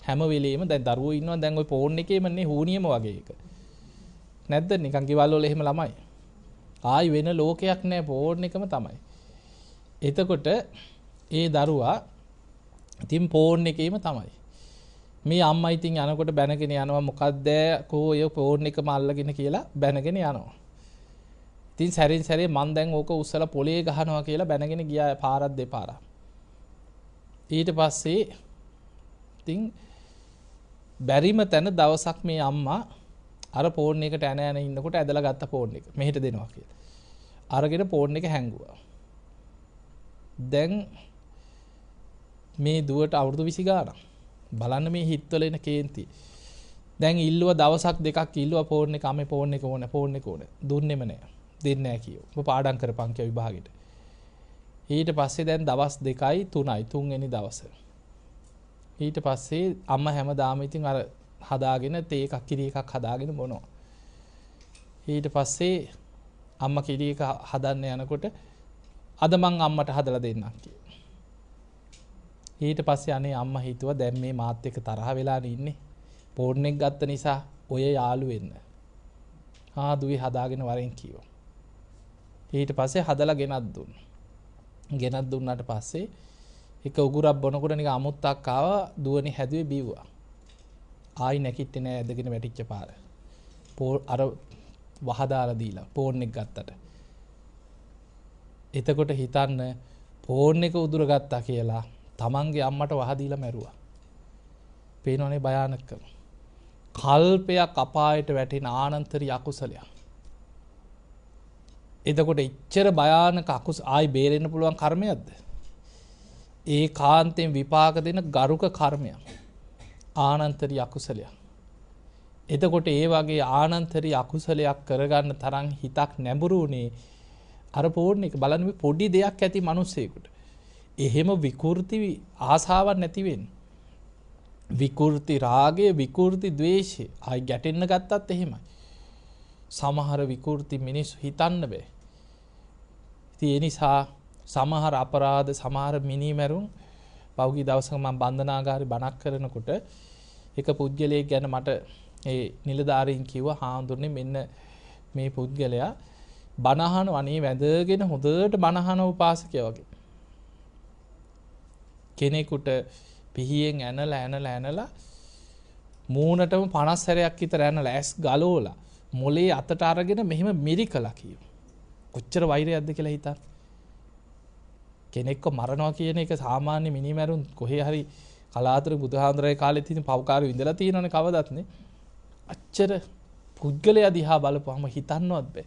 හැම වෙලෙම දැන් දරුවෝ ඉන්නවා දැන් ওই ෆෝන් එකේමනේ හුනියම වගේ එක. නැද්ද නිකන් ගෙවල් වල එහෙම ළමයි. ආයි වෙන ලෝකයක් නෑ ෆෝන් එකම තමයි. එතකොට ඒ දරුවා ඉතින් ෆෝන් එකේම තමයි. මේ අම්මා ඉතින් යනකොට බැනගෙන යනවා මොකද්ද කෝ ඔය ෆෝන් එකම අල්ලගෙන කියලා බැනගෙන යනවා. ඉතින් සැරින් සැරේ මං දැන් ඕක උස්සලා පොලේ ගහනවා කියලා බැනගෙන ගියා පාරක් දෙපාරක්. ඊට පස්සේ ඉතින් බැරිම තැන දවසක් මේ අම්මා අර ෆෝන් එකට ඇන ඉන්නකොට ඇදලා ගත්ත ෆෝන් එක මෙහෙට දෙනවා කියලා. අරගෙන ෆෝන් එක හැංගුවා. දැන් මේ දුවට අවුරුදු 20 ගානක්. බලන්න මේ හිටවල එන කේන්ති. දැන් ඉල්ලුව දවසක් දෙකක් ඉල්ලුවා ෆෝන් එක අමේ ෆෝන් එක ඕනේ. දුන්නෙම නෑ. දෙන්නේ නෑ කියෝ. ඔබ පාඩම් කරපන් කිය විභාගෙට. ඊට පස්සේ දැන් දවස් 2යි 3යි තුන්වෙනි දවසේ. ඊට පස්සේ අම්මා හැමදාම ඉතින් අර හදාගෙන තේ එකක් කිරි එකක් හදාගෙන බොනවා. ඊට පස්සේ අම්මා කිරි එක හදන්න යනකොට අද මං අම්මට හදලා දෙන්නම් කිව්වා. ඊට පස්සේ අනේ අම්මා හිතුවා දැන් මේ මාත් එක්ක තරහ වෙලානේ ඉන්නේ. ෆෝන් එක ගත්ත නිසා ඔය යාළු වෙන්න. දුවේ හදාගෙන වරෙන් කිව්වා. ඊට පස්සේ හදලා ගෙනත් දුන්නා. ගෙනත් දුන්නාට පස්සේ එක උගුරක් බොනකොට නිකන් අමුත්තක් ආවා දුවනේ හැදුවේ බිව්වා. ආයි නැකිට්ටේ නෑ ඇදගෙන වැටිච්ච පාර. අර වහදාලා දීලා ෆෝන් එක ගත්තට. එතකොට හිතන්න ෆෝන් එක උදුර ගත්තා කියලා තමන්ගේ අම්මට වහදීලා මැරුවා. පේනවනේ භයානකම. කල්පයක් අපායට වැටෙන ආනන්තරී අකුසලයක්. එතකොට එච්චර භයානක ආයි බේරෙන්න පුළුවන් කර්මයක්ද? ඒ කාන්තෙන් විපාක දෙන ගරුක කර්මයක්. ආනන්තරී අකුසලයක්. එතකොට ඒ වගේ ආනන්තරී අකුසලයක් කරගන්න තරම් හිතක් නැඹුරු වුණේ අර පොඩ්න එක බලන්න මේ පොඩි දෙයක් ඇති මිනිස්සෙකුට. එහෙම විකෘති ආසාවක් නැති වෙන්නේ. විකෘති රාගය, විකෘති ද්වේෂය ආයි ගැටෙන්න ගත්තත් එහෙමයි. සමහර විකෘති මිනිස්සු හිතන්න බෑ. ඉතින් ඒ නිසා සමහර අපරාධ, සමහර මිනිමරුන් පෞගී දවසක මම බන්ධනාගාරේ බණක් කරනකොට එක පුද්ගලයෙක් ගැන මට ඒ නිලධාරීන් කිව්වා, හාමුදුරනේ මෙන්න මේ පුද්ගලයා බණහන වනේ වැඳගෙන හොඳට බණහන උපාසකයා වගේ. කෙනෙකුට පිහියෙන් ඇනලා මූණටම 50 සැරයක් විතර ඇනලා ඇස් ගලවලා මොලේ අතට අරගෙන මෙහෙම මිරිකලා කියනවා. කොච්චර වෛරයක්ද කියලා හිතන්න. කෙනෙක්ව මරනවා කියන එක සාමාන්‍ය මිනිමරුන් කොහේ හරි කලාතුරකින් බුදුහාඳුරේ කාලෙත් ඉතින් පව්කාරයෝ ඉඳලා තියෙනවනේ කවදත් නේ. අච්චර පුද්ගලයා දිහා බලපුවම හිතන්නවත් බෑ.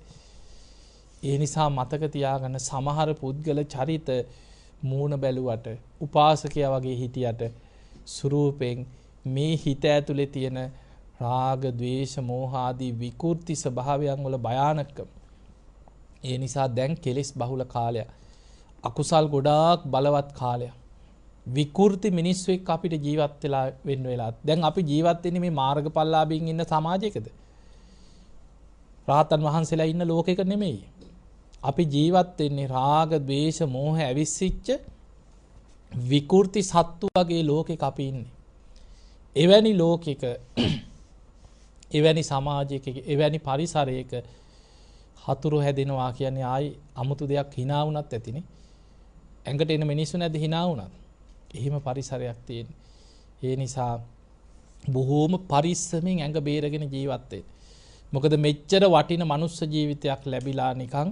ඒ නිසා මතක තියාගන්න සමහර පුද්ගල චරිත මූණ බැලුවට උපාසකයා වගේ හිටියට ස්වරූපෙන් මේ හිත ඇතුලේ තියෙන රාග, ద్వේෂ, මෝහ ආදී විකෘති ස්වභාවයන් වල භයානකම. ඒ නිසා දැන් කෙලෙස් බහුල කාලයක්. අකුසල් ගොඩාක් බලවත් කාලයක්. විකෘති මිනිස්සු එක්ක අපිට ජීවත් වෙලා වෙන්න වෙලා. දැන් අපි ජීවත් වෙන්නේ මේ මාර්ගඵලලාභීන් ඉන්න සමාජයකද? රාහතන් වහන්සේලා ඉන්න ලෝකෙක නෙමෙයි. අපි ජීවත් වෙන්නේ රාග, ద్వේෂ, මෝහ ඇවිස්සිච්ච විකෘති සත්තු වගේ ලෝකෙක අපි ඉන්නේ. එවැනි ලෝකෙක, එවැනි සමාජයක, එවැනි පරිසරයක හතුරු හැදෙනවා කියන්නේ ආයි 아무තු දෙයක් hina වුණත් ඇතිනේ. ඇඟට එන මිනිස්සු නැද්ද hina වුණත්? එහෙම පරිසරයක් තියෙන. ඒ නිසා බොහෝම පරිස්සමෙන් ඇඟ බේරගෙන ජීවත් වෙන්න. මොකද මෙච්චර වටින මනුස්ස ජීවිතයක් ලැබිලා නිකන්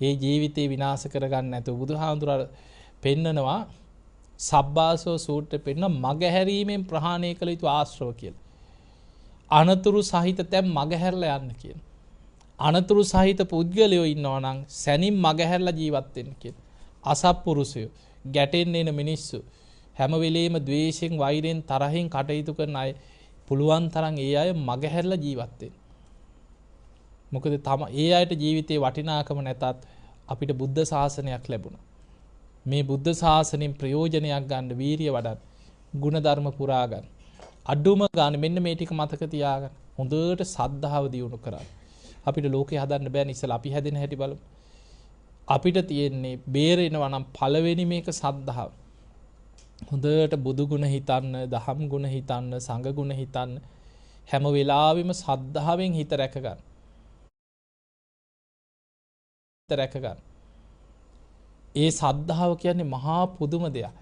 ඒ ජීවිතේ විනාශ කරගන්න නැතුව බුදුහාඳුර පෙන්නනවා සබ්බාසෝ සූත්‍රයේ පෙන්න මගහැරීමෙන් ප්‍රහාණය කළ යුතු ආශ්‍රව කියලා. අනතුරු සහිත තැන් මගහැරලා යන්න කියන. අනතුරු සහිත පුද්ගලයෝ ඉන්නවා නම් සැනින් මගහැරලා ජීවත් වෙන්න කියන. අසත්පුරුෂයෝ, ගැටෙන්න එන මිනිස්සු, හැම වෙලෙම ද්වේෂයෙන්, වෛරයෙන්, තරහින් කටයුතු කරන අය පුළුවන් තරම් ඒ අය මගහැරලා ජීවත් වෙන්න. මොකද ඒ අයට ජීවිතේ වටිනාකම නැතත් අපිට බුද්ධ ශාසනයක් ලැබුණා. මේ බුද්ධ ශාසනයෙන් ප්‍රයෝජනයක් ගන්න වීරිය වඩන්න, ගුණධර්ම පුරා ගන්න. අඩුම ගන්න මෙන්න මේ ටික මතක තියාගන්න. හොඳට සද්ධාව දියුණු කරන්න. අපිට ලෝකේ හදන්න බෑනේ. ඉස්සලා අපි හැදෙන හැටි බලමු. අපිට තියෙන්නේ බේරෙනවා නම් පළවෙනි මේක සද්ධාව. හොඳට බුදු ගුණ හිතන්න, දහම් ගුණ හිතන්න, සංඝ ගුණ හිතන්න. හැම වෙලාවෙම සද්ධාවෙන් හිත රැක ගන්න. ඒ සද්ධාව කියන්නේ මහා පුදුම දෙයක්.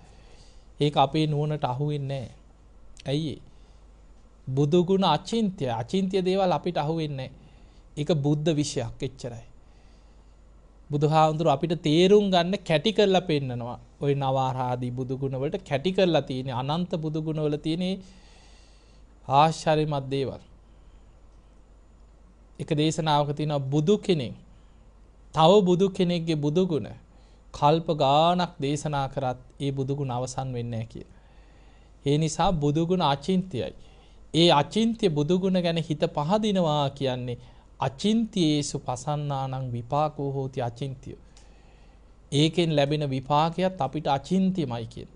ඒක අපේ නුවණට අහු වෙන්නේ නැහැ. ඇයි ඒ? බුදු ගුණ අචින්ත්‍ය දේවල් අපිට අහු වෙන්නේ නැහැ. ඒක බුද්ධ විෂයක් එච්චරයි. බුදුහාඳුර අපිට තේරුම් ගන්න කැටි කරලා පෙන්නනවා. ওই නවාරාදී බුදු ගුණ වලට කැටි කරලා තියෙන අනන්ත බුදු ගුණ වල තියෙන ආශ්චර්යමත් දේවල්. එක දේශනාවක තියෙනවා බුදු කෙනෙක් තව බුදු කෙනෙක්ගේ බුදු ගුණ කල්ප ගානක් දේශනා කරත් ඒ බුදු ගුණ අවසන් වෙන්නේ නැහැ කියලා. ඒ නිසා බුදු ගුණ අචින්ත්‍යයි. ඒ අචින්ත්‍ය බුදු ගුණ ගැන හිත පහදිනවා කියන්නේ අචින්ත්‍යේසු පසන්නානං විපාකෝ හෝති අචින්ත්‍ය. ඒකෙන් ලැබෙන විපාකයක් අපිට අචින්ත්‍යමයි කියන.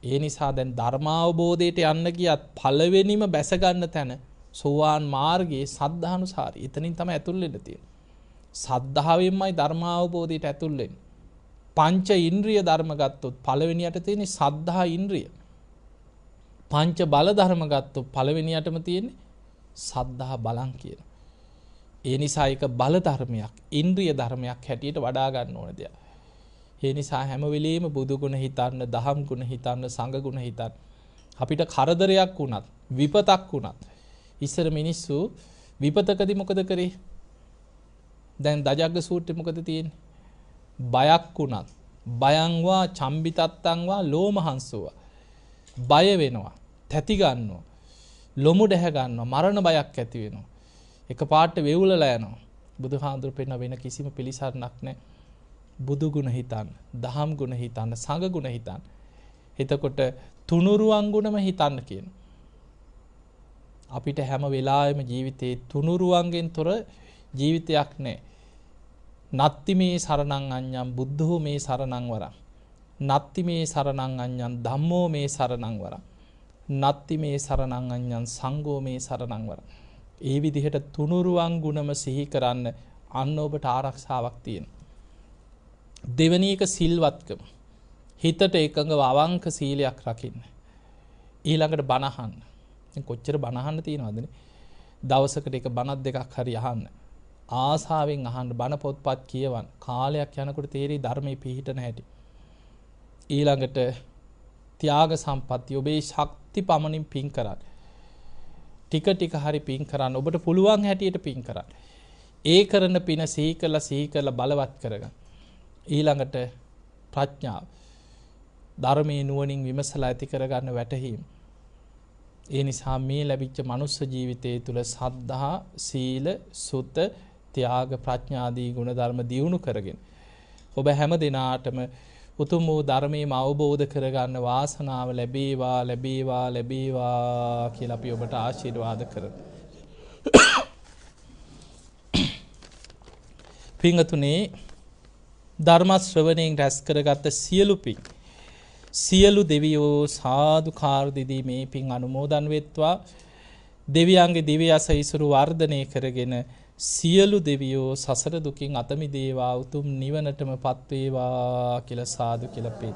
ඒ නිසා දැන් ධර්මාවබෝධයට යන්න ගියත් පළවෙනිම බැස ගන්න තැන සෝවාන් මාර්ගයේ සද්ධානුසාරී. එතනින් තමයි ඇතුල් වෙන්න තියෙන්නේ. සද්ධාවෙන්මයි ධර්මාවබෝධයට ඇතුල් වෙන්නේ. පංච ඉන්ද්‍රිය ධර්ම ගත්තොත් පළවෙනියට තියෙන්නේ සද්ධා ඉන්ද්‍රිය. පංච බල ධර්ම ගත්තොත් පළවෙනියටම තියෙන්නේ සද්ධා බලං කියන. ඒ නිසා ඒක බල ධර්මයක්, ඉන්ද්‍රිය ධර්මයක් හැටියට වඩා ගන්න ඕන දෙයක්. ඒ නිසා හැම වෙලෙම බුදු ගුණ හිතන්න, දහම් ගුණ හිතන්න, සංඝ ගුණ හිතන්න. අපිට කරදරයක් වුණත්, විපතක් වුණත් ඉස්සර මිනිස්සු විපතකදී මොකද කරේ? දැන් දජග්ග සූත්‍රයේ මොකද තියෙන්නේ? බයක් වුණත්, බයංවා චම්බිතත්තංවා ලෝමහංසෝවා. බය වෙනවා, තැති ගන්නවා, ලොමු දැහ ගන්නවා, මරණ බයක් ඇති වෙනවා. එකපාරට වෙවුලලා යනවා. බුදුහාඳුර පෙන්න වෙන කිසිම පිළිසරණක් නැහැ. බුදු ගුණ හිතන්න, දහම් ගුණ හිතන්න, සංඝ ගුණ හිතන්න. එතකොට තුනුරුවන් ගුණම හිතන්න කියන. අපිට හැම වෙලාවෙම ජීවිතේ තුනුරුවන්ගෙන් තොර ජීවිතයක් නැහැ. නත්ති මේ සරණං අඤ්ඤං බුද්ධෝ මේ සරණං වරං. නත්ති මේ සරණං අඤ්ඤං ධම්මෝ මේ සරණං වරං. නත්ති මේ සරණං අඤ්ඤං සංඝෝ මේ සරණං වරං. ඒ විදිහට තුනුරුවන් ගුණම සිහි කරන්න අන්න ඔබට ආරක්ෂාවක් තියෙනවා. දෙවෙනි එක සිල්වත්කම. හිතට එකඟව අවංක සීලයක් රකින්න. ඊළඟට බණ අහන්න. දැන් කොච්චර බණ අහන්න තියෙනවදනේ? දවසකට එක බණක් දෙකක් හරි අහන්න. ආසාවෙන් අහන්න, බණ පොත්පත් කියවන්න. කාලයක් යනකොට තේරෙයි ධර්මයේ පිහිටන හැටි. ඊළඟට ත්‍යාග සම්පත්තිය, ඔබේ ශක්ති පමණින් පින් කරන්න. ටික ටික හරි පින් කරන්න. ඔබට පුළුවන් හැටියට පින් කරන්න. ඒ කරන පින සිහි කරලා බලවත් කරගන්න. ඊළඟට ප්‍රඥාව. ධර්මයේ නුවණින් විමසලා ඇති කරගන්න වැටහීම. ඒ නිසා මේ ලැබිච්ච මනුස්ස ජීවිතයේ තුල සද්ධා, සීල, සුත, ත්‍යාග, ප්‍රඥාදී ගුණ ධර්ම දියුණු කරගෙන ඔබ හැම දිනාටම උතුම් වූ ධර්මයේම අවබෝධ කරගන්න වාසනාව ලැබේවා ලැබේවා ලැබේවා කියලා අපි ඔබට ආශිර්වාද කරමු. පින්තුනේ, ධර්ම ශ්‍රවණයෙන් රැස් කරගත්ත සියලු පින් සියලු දෙවියෝ සාදුකාර දෙදී මේ පින් අනුමෝදන් වෙත්වා. දෙවියන්ගේ දිව්‍ය අසයිසුරු වර්ධනය කරගෙන සියලු දෙවියෝ සසර දුකින් අත මිදේවා, උතුම් නිවනටම පත් වේවා කියලා සාදු කියලා පින්.